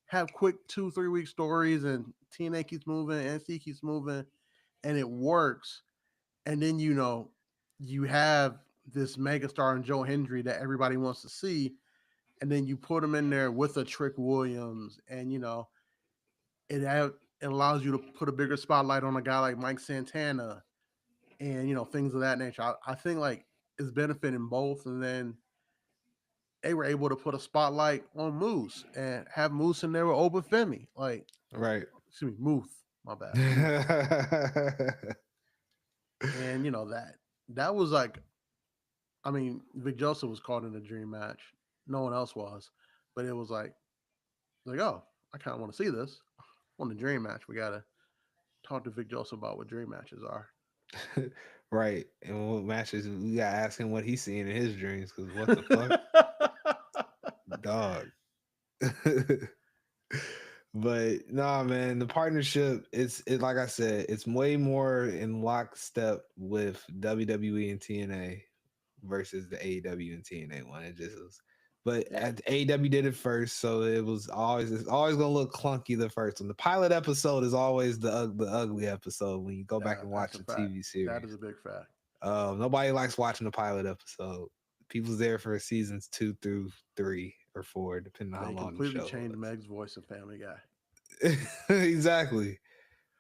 Speaker 2: have quick 2-3 week stories, and TNA keeps moving, NXT keeps moving, and it works. And then you have this megastar in Joe Hendry that everybody wants to see, and then you put him in there with a Trick Williams, and it allows you to put a bigger spotlight on a guy like Mike Santana, and things of that nature. I think like it's benefiting both, and then they were able to put a spotlight on Moose and have Moose in there with Obafemi. Like,
Speaker 1: Right.
Speaker 2: excuse me, Muth. My bad. Muth. And that was like, I mean, Vic Joseph was caught in a dream match. No one else was, but it was like, oh, I kind of want to see this. On the dream match, we gotta talk to Vic Joseph about what dream matches are.
Speaker 1: Right. And what matches we gotta ask him what he's seeing in his dreams, because what the fuck? Dog. But nah, man, the partnership, it's like I said, it's way more in lockstep with WWE and TNA versus the AEW and TNA one. It just was, but AEW did it first, so it's always gonna look clunky the first one. The pilot episode is always the ugly episode when you go back and watch the TV series.
Speaker 2: That is a big fact.
Speaker 1: Nobody likes watching the pilot episode. People's there for seasons 2 through 3 or 4, depending on how long the show.
Speaker 2: They completely changed Meg's voice in Family Guy.
Speaker 1: Exactly.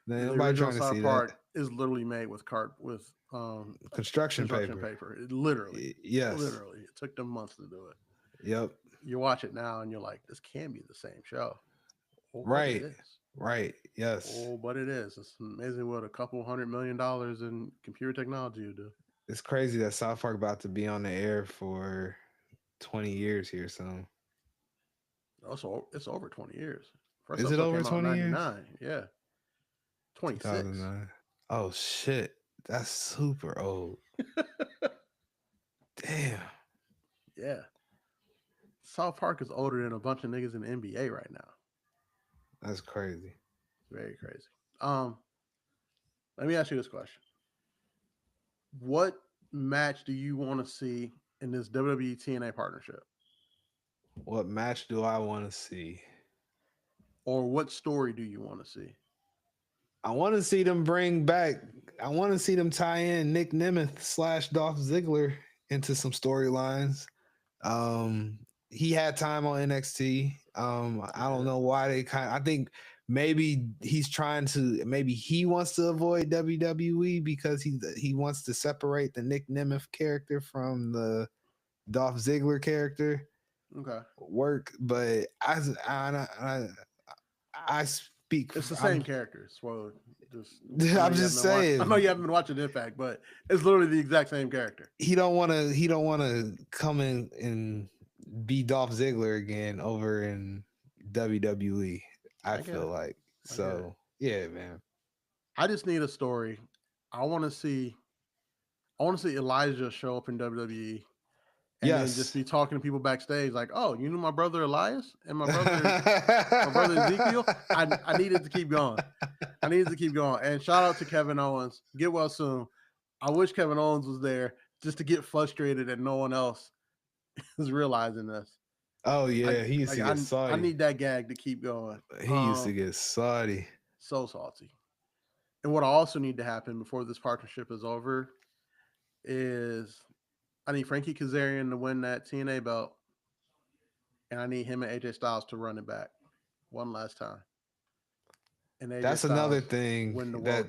Speaker 2: The original South Park is literally made with construction paper. It literally,
Speaker 1: yes,
Speaker 2: literally, it took them months to do it.
Speaker 1: Yep.
Speaker 2: You watch it now and you're like, this can't be the same show.
Speaker 1: Oh, right. It is. Right. Yes.
Speaker 2: Oh, but it is. It's amazing what a couple $100 million in computer technology would do.
Speaker 1: It's crazy that South Park about to be on the air for 20 years here, so.
Speaker 2: Also, it's over 20 years.
Speaker 1: First is it over 20 years?
Speaker 2: Yeah. 26.
Speaker 1: Oh, shit. That's super old. Damn.
Speaker 2: Yeah. South Park is older than a bunch of niggas in the NBA right now.
Speaker 1: That's crazy.
Speaker 2: Very crazy. Let me ask you this question. What match do you want to see in this WWE TNA partnership?
Speaker 1: What match do I want to see?
Speaker 2: Or what story do you want to see?
Speaker 1: I want to see them I want to see them tie in Nick Nemeth / Dolph Ziggler into some storylines. He had time on NXT. I don't know why I think maybe he wants to avoid WWE because he wants to separate the Nick Nemeth character from the Dolph Ziggler character.
Speaker 2: Okay.
Speaker 1: But I speak.
Speaker 2: It's the same character. So
Speaker 1: I'm just saying.
Speaker 2: I know you haven't been watching Impact, but it's literally the exact same character.
Speaker 1: He don't want to come in and be Dolph Ziggler again over in WWE. I feel like so. Yeah, man.
Speaker 2: I just need a story. I want to see Elijah show up in WWE. And then just be talking to people backstage like, oh, you knew my brother Elias and my brother Ezekiel? I needed to keep going. And shout out to Kevin Owens. Get well soon. I wish Kevin Owens was there just to get frustrated that no one else is realizing this.
Speaker 1: Oh, yeah. He used to get salty.
Speaker 2: I need that gag to keep going.
Speaker 1: He used to get salty.
Speaker 2: So salty. And what I also need to happen before this partnership is over is I need Frankie Kazarian to win that TNA belt, and I need him and AJ Styles to run it back one last time. And AJ
Speaker 1: that's
Speaker 2: Styles
Speaker 1: another thing
Speaker 2: win the
Speaker 1: that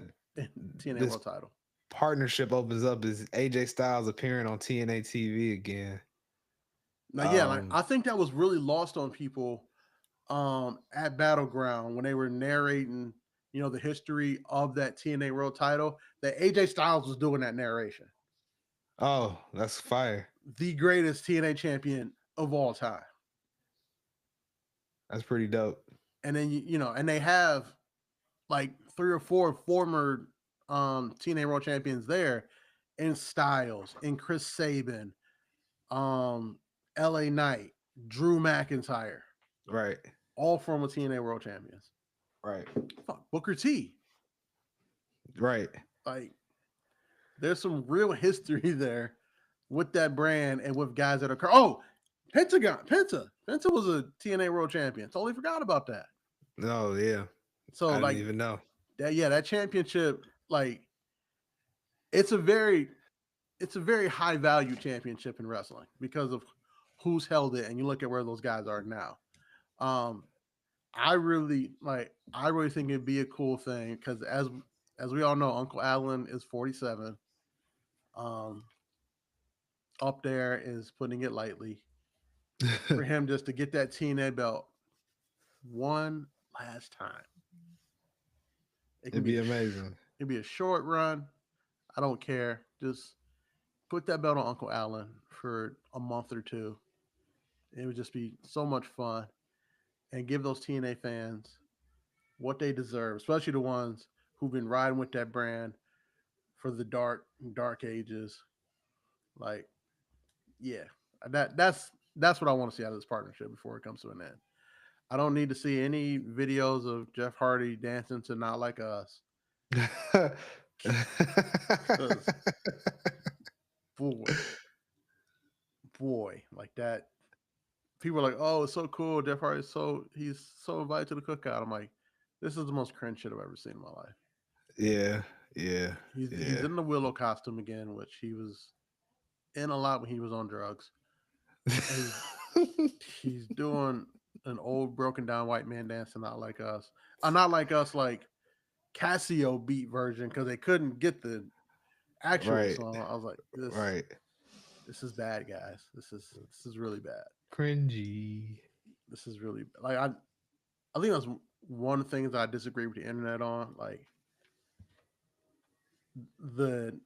Speaker 2: TNA World Title
Speaker 1: partnership opens up is AJ Styles appearing on TNA TV again.
Speaker 2: Now, I think that was really lost on people at Battleground when they were narrating, the history of that TNA World Title. That AJ Styles was doing that narration.
Speaker 1: Oh, that's fire.
Speaker 2: The greatest TNA champion of all time.
Speaker 1: That's pretty dope.
Speaker 2: And then, and they have like 3 or 4 former TNA World Champions there in Styles, in Chris Sabin, LA Knight, Drew McIntyre.
Speaker 1: Right.
Speaker 2: All former TNA World Champions.
Speaker 1: Right.
Speaker 2: Fuck, Booker T.
Speaker 1: Right.
Speaker 2: Like, there's some real history there with that brand and with guys that occur. Oh, Penta was a TNA World Champion. Totally forgot about that.
Speaker 1: No, yeah.
Speaker 2: So
Speaker 1: I didn't
Speaker 2: like
Speaker 1: even know.
Speaker 2: that championship, like it's a very high value championship in wrestling because of who's held it, and you look at where those guys are now. Um, I really think it'd be a cool thing because as we all know, Uncle Allen is 47. Um, up there is putting it lightly for him just to get that TNA belt one last time. It can
Speaker 1: It'd
Speaker 2: be
Speaker 1: be amazing.
Speaker 2: it'd be a short run. I don't care. Just put that belt on Uncle Allen for a month or two. It would just be so much fun and give those TNA fans what they deserve, especially the ones who've been riding with that brand for the dark ages. Like, yeah, that's what I want to see out of this partnership before it comes to an end. I don't need to see any videos of Jeff Hardy dancing to "Not Like Us" because boy, like that. People are like, "Oh, it's so cool." Jeff Hardy, he's so invited to the cookout. I'm like, this is the most cringe shit I've ever seen in my life.
Speaker 1: Yeah, yeah,
Speaker 2: He's
Speaker 1: yeah.
Speaker 2: in the Willow costume again, which he was in a lot when he was on drugs. And he's doing an old broken down white man dancing, not like us. Not like us, like Casio beat version because they couldn't get the actual
Speaker 1: Right,
Speaker 2: song. I was like,
Speaker 1: right.
Speaker 2: this is bad, guys. This is really bad.
Speaker 1: Cringy.
Speaker 2: This is really like I think that's one thing that I disagree with the internet on. Like the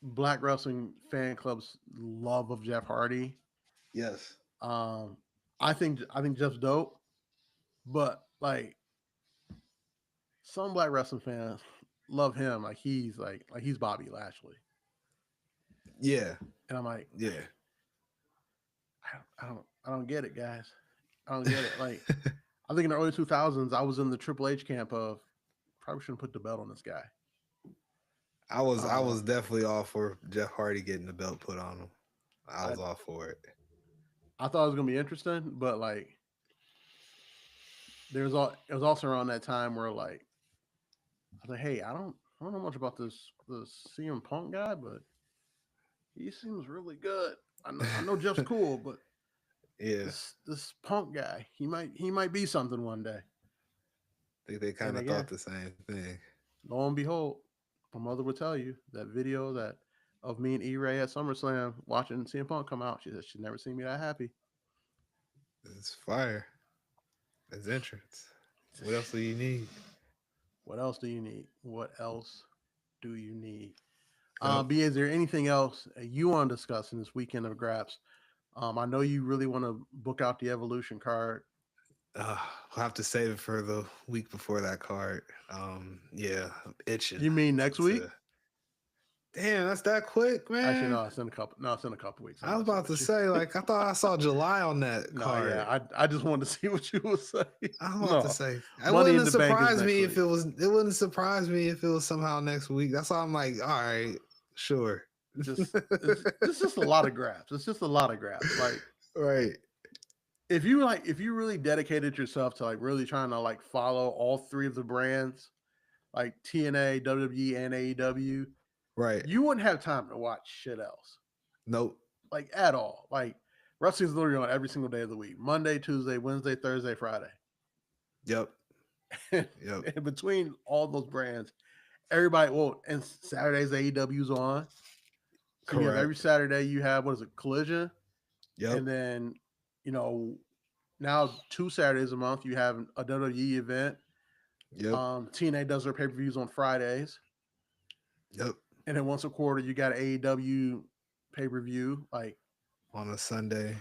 Speaker 2: black wrestling fan club's love of Jeff Hardy.
Speaker 1: Yes.
Speaker 2: Um, I think Jeff's dope, but like some black wrestling fans love him like he's Bobby Lashley,
Speaker 1: Yeah,
Speaker 2: and I'm like,
Speaker 1: yeah.
Speaker 2: I don't get it, guys. I don't get it. Like I think in the early 2000s, I was in the Triple H camp of probably shouldn't put the belt on this guy.
Speaker 1: I was
Speaker 2: Um,
Speaker 1: definitely all for Jeff Hardy getting the belt put on him. I
Speaker 2: I
Speaker 1: was all for it.
Speaker 2: I thought it was gonna be interesting, but like it was also around that time where like I was like, hey, I don't know much about this CM Punk guy, but he seems really good. I know Jeff's cool, but
Speaker 1: Yeah,
Speaker 2: this Punk guy, he might be something one day.
Speaker 1: I think they
Speaker 2: And
Speaker 1: kind of
Speaker 2: again,
Speaker 1: thought the same thing.
Speaker 2: lo and behold, my mother would tell you that video that of me and E Ray at SummerSlam watching CM Punk come out. She said she'd never seen me that happy.
Speaker 1: It's fire. It's entrance. What else do you need?
Speaker 2: What else do you need? What else do you need?
Speaker 1: Yep.
Speaker 2: B, is there anything else you want to discuss in this weekend of Graps? I know you really want to book out the Evolution card.
Speaker 1: I'll have to save it for the week before that card. Yeah, I'm itching
Speaker 2: You mean next week?
Speaker 1: to. Damn, that's that quick,
Speaker 2: Actually,
Speaker 1: man.
Speaker 2: no, it's in a couple. No, it's in a couple weeks. I'm
Speaker 1: I was
Speaker 2: messing
Speaker 1: about to
Speaker 2: with you.
Speaker 1: say, like, I thought I saw July on that
Speaker 2: No, yeah,
Speaker 1: card.
Speaker 2: I just wanted to see what you would say.
Speaker 1: I was about to
Speaker 2: No,
Speaker 1: say, it
Speaker 2: Money in
Speaker 1: wouldn't
Speaker 2: the Bank is
Speaker 1: surprise
Speaker 2: next
Speaker 1: me if
Speaker 2: week.
Speaker 1: it was. It wouldn't surprise me if it was somehow next week. That's why I'm like, all right, sure.
Speaker 2: It's just a lot of graphs. It's just a lot of graphs. Like
Speaker 1: Right,
Speaker 2: if you really dedicated yourself to like really trying to like follow all three of the brands, like TNA, WWE, and AEW,
Speaker 1: right.
Speaker 2: you wouldn't have time to watch shit else.
Speaker 1: Nope.
Speaker 2: Like at all. Like wrestling's literally on every single day of the week. Monday, Tuesday, Wednesday, Thursday, Friday.
Speaker 1: Yep.
Speaker 2: And
Speaker 1: Yep.
Speaker 2: between all those brands, everybody and Saturdays AEW's on. So you have every
Speaker 1: Correct.
Speaker 2: Saturday you have what is it, Collision?
Speaker 1: Yep.
Speaker 2: And then, you know, now 2 Saturdays a month you have a WWE event.
Speaker 1: Yep.
Speaker 2: TNA does their pay-per-views on Fridays.
Speaker 1: Yep.
Speaker 2: And then once a quarter you got AEW pay-per-view.
Speaker 1: On a Sunday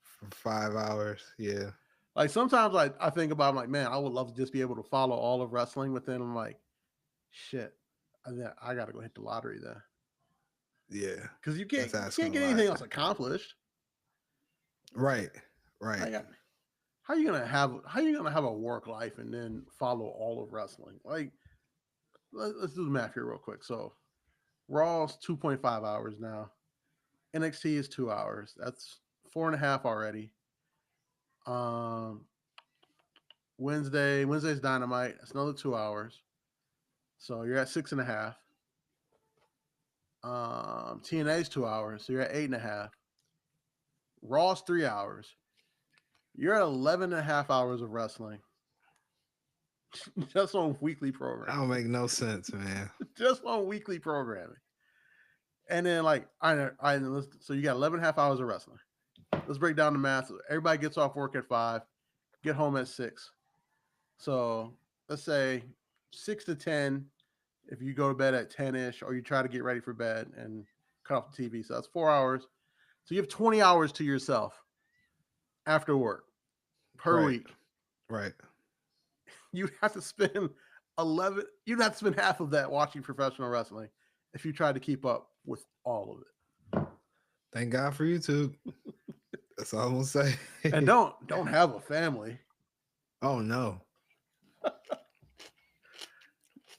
Speaker 1: for 5 hours. Yeah.
Speaker 2: Like sometimes I think about I'm like, man, I would love to just be able to follow all of wrestling, but then I'm like, shit, I gotta go hit the lottery then.
Speaker 1: Yeah.
Speaker 2: Because
Speaker 1: That's
Speaker 2: you
Speaker 1: asking
Speaker 2: can't
Speaker 1: a
Speaker 2: get
Speaker 1: lot.
Speaker 2: anything else accomplished.
Speaker 1: Right. Right.
Speaker 2: Like how you gonna have a work life and then follow all of wrestling? Like let's do the math here real quick. So Raw's 2.5 hours now. NXT is 2 hours. That's 4.5 already. Wednesday's Dynamite. That's another 2 hours. So you're at 6.5. TNA's 2 hours. So you're at 8.5. Raw's 3 hours. You're at 11.5 hours of wrestling. Just on weekly
Speaker 1: That
Speaker 2: programming.
Speaker 1: don't make no sense, man.
Speaker 2: Just on weekly programming. And then so you got 11.5 hours of wrestling. Let's break down the math. Everybody gets off work at 5, get home at 6. So let's say 6 to 10 if you go to bed at 10-ish, or you try to get ready for bed and cut off the TV. So that's 4 hours. So you have 20 hours to yourself after work per week.
Speaker 1: Right.
Speaker 2: You'd have to spend half of that watching professional wrestling if you tried to keep up with all of it.
Speaker 1: Thank God for YouTube. That's all I'm gonna say.
Speaker 2: And don't have a family.
Speaker 1: Oh no.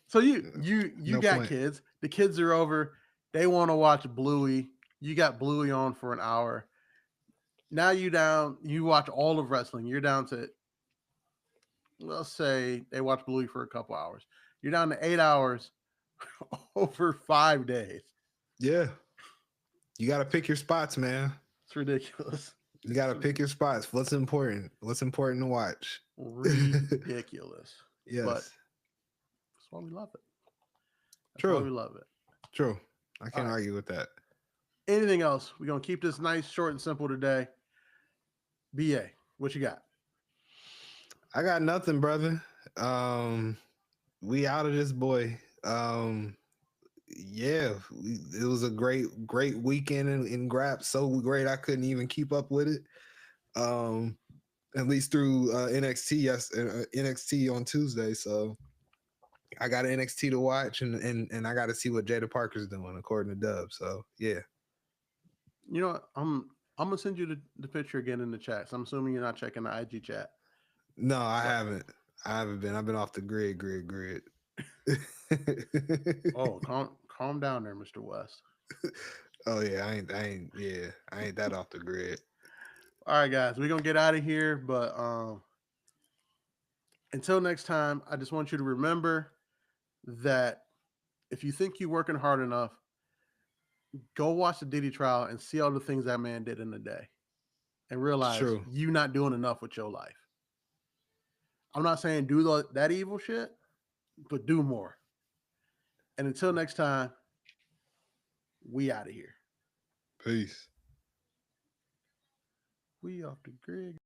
Speaker 2: So you
Speaker 1: No
Speaker 2: got
Speaker 1: point.
Speaker 2: kids. The kids are over. They want to watch Bluey. You got Bluey on for an hour. Now you watch all of wrestling. You're down to, let's say they watch Bluey for a couple hours. You're down to 8 hours over 5 days.
Speaker 1: Yeah. You got to pick your spots, man.
Speaker 2: It's ridiculous.
Speaker 1: You got to pick your spots. What's important? What's important to watch?
Speaker 2: Ridiculous.
Speaker 1: Yes.
Speaker 2: But that's why we love it. That's
Speaker 1: True.
Speaker 2: why we love it.
Speaker 1: True. I can't argue with that.
Speaker 2: Anything else? We're going to keep this nice, short, and simple today. BA, what you got?
Speaker 1: I got nothing, brother. We out of this, boy. Yeah, it was a great weekend in Grap. So great I couldn't even keep up with it. At least through NXT, NXT on Tuesday. So I got NXT to watch, and I got to see what Jada Parker's doing according to Dub. So yeah.
Speaker 2: You know what? I'm gonna send you the picture again in the chat. So I'm assuming you're not checking the IG chat.
Speaker 1: No, I haven't. I haven't been. I've been off the grid.
Speaker 2: Oh, calm down there, Mr. West.
Speaker 1: Oh yeah, I ain't that off the grid.
Speaker 2: All right, guys, we're gonna get out of here, but until next time, I just want you to remember that if you think you're working hard enough, go watch the Diddy trial and see all the things that man did in a day, and realize you're not doing enough with your life. I'm not saying do that evil shit, but do more. And until next time, we out of here.
Speaker 1: Peace.
Speaker 2: We off the grid.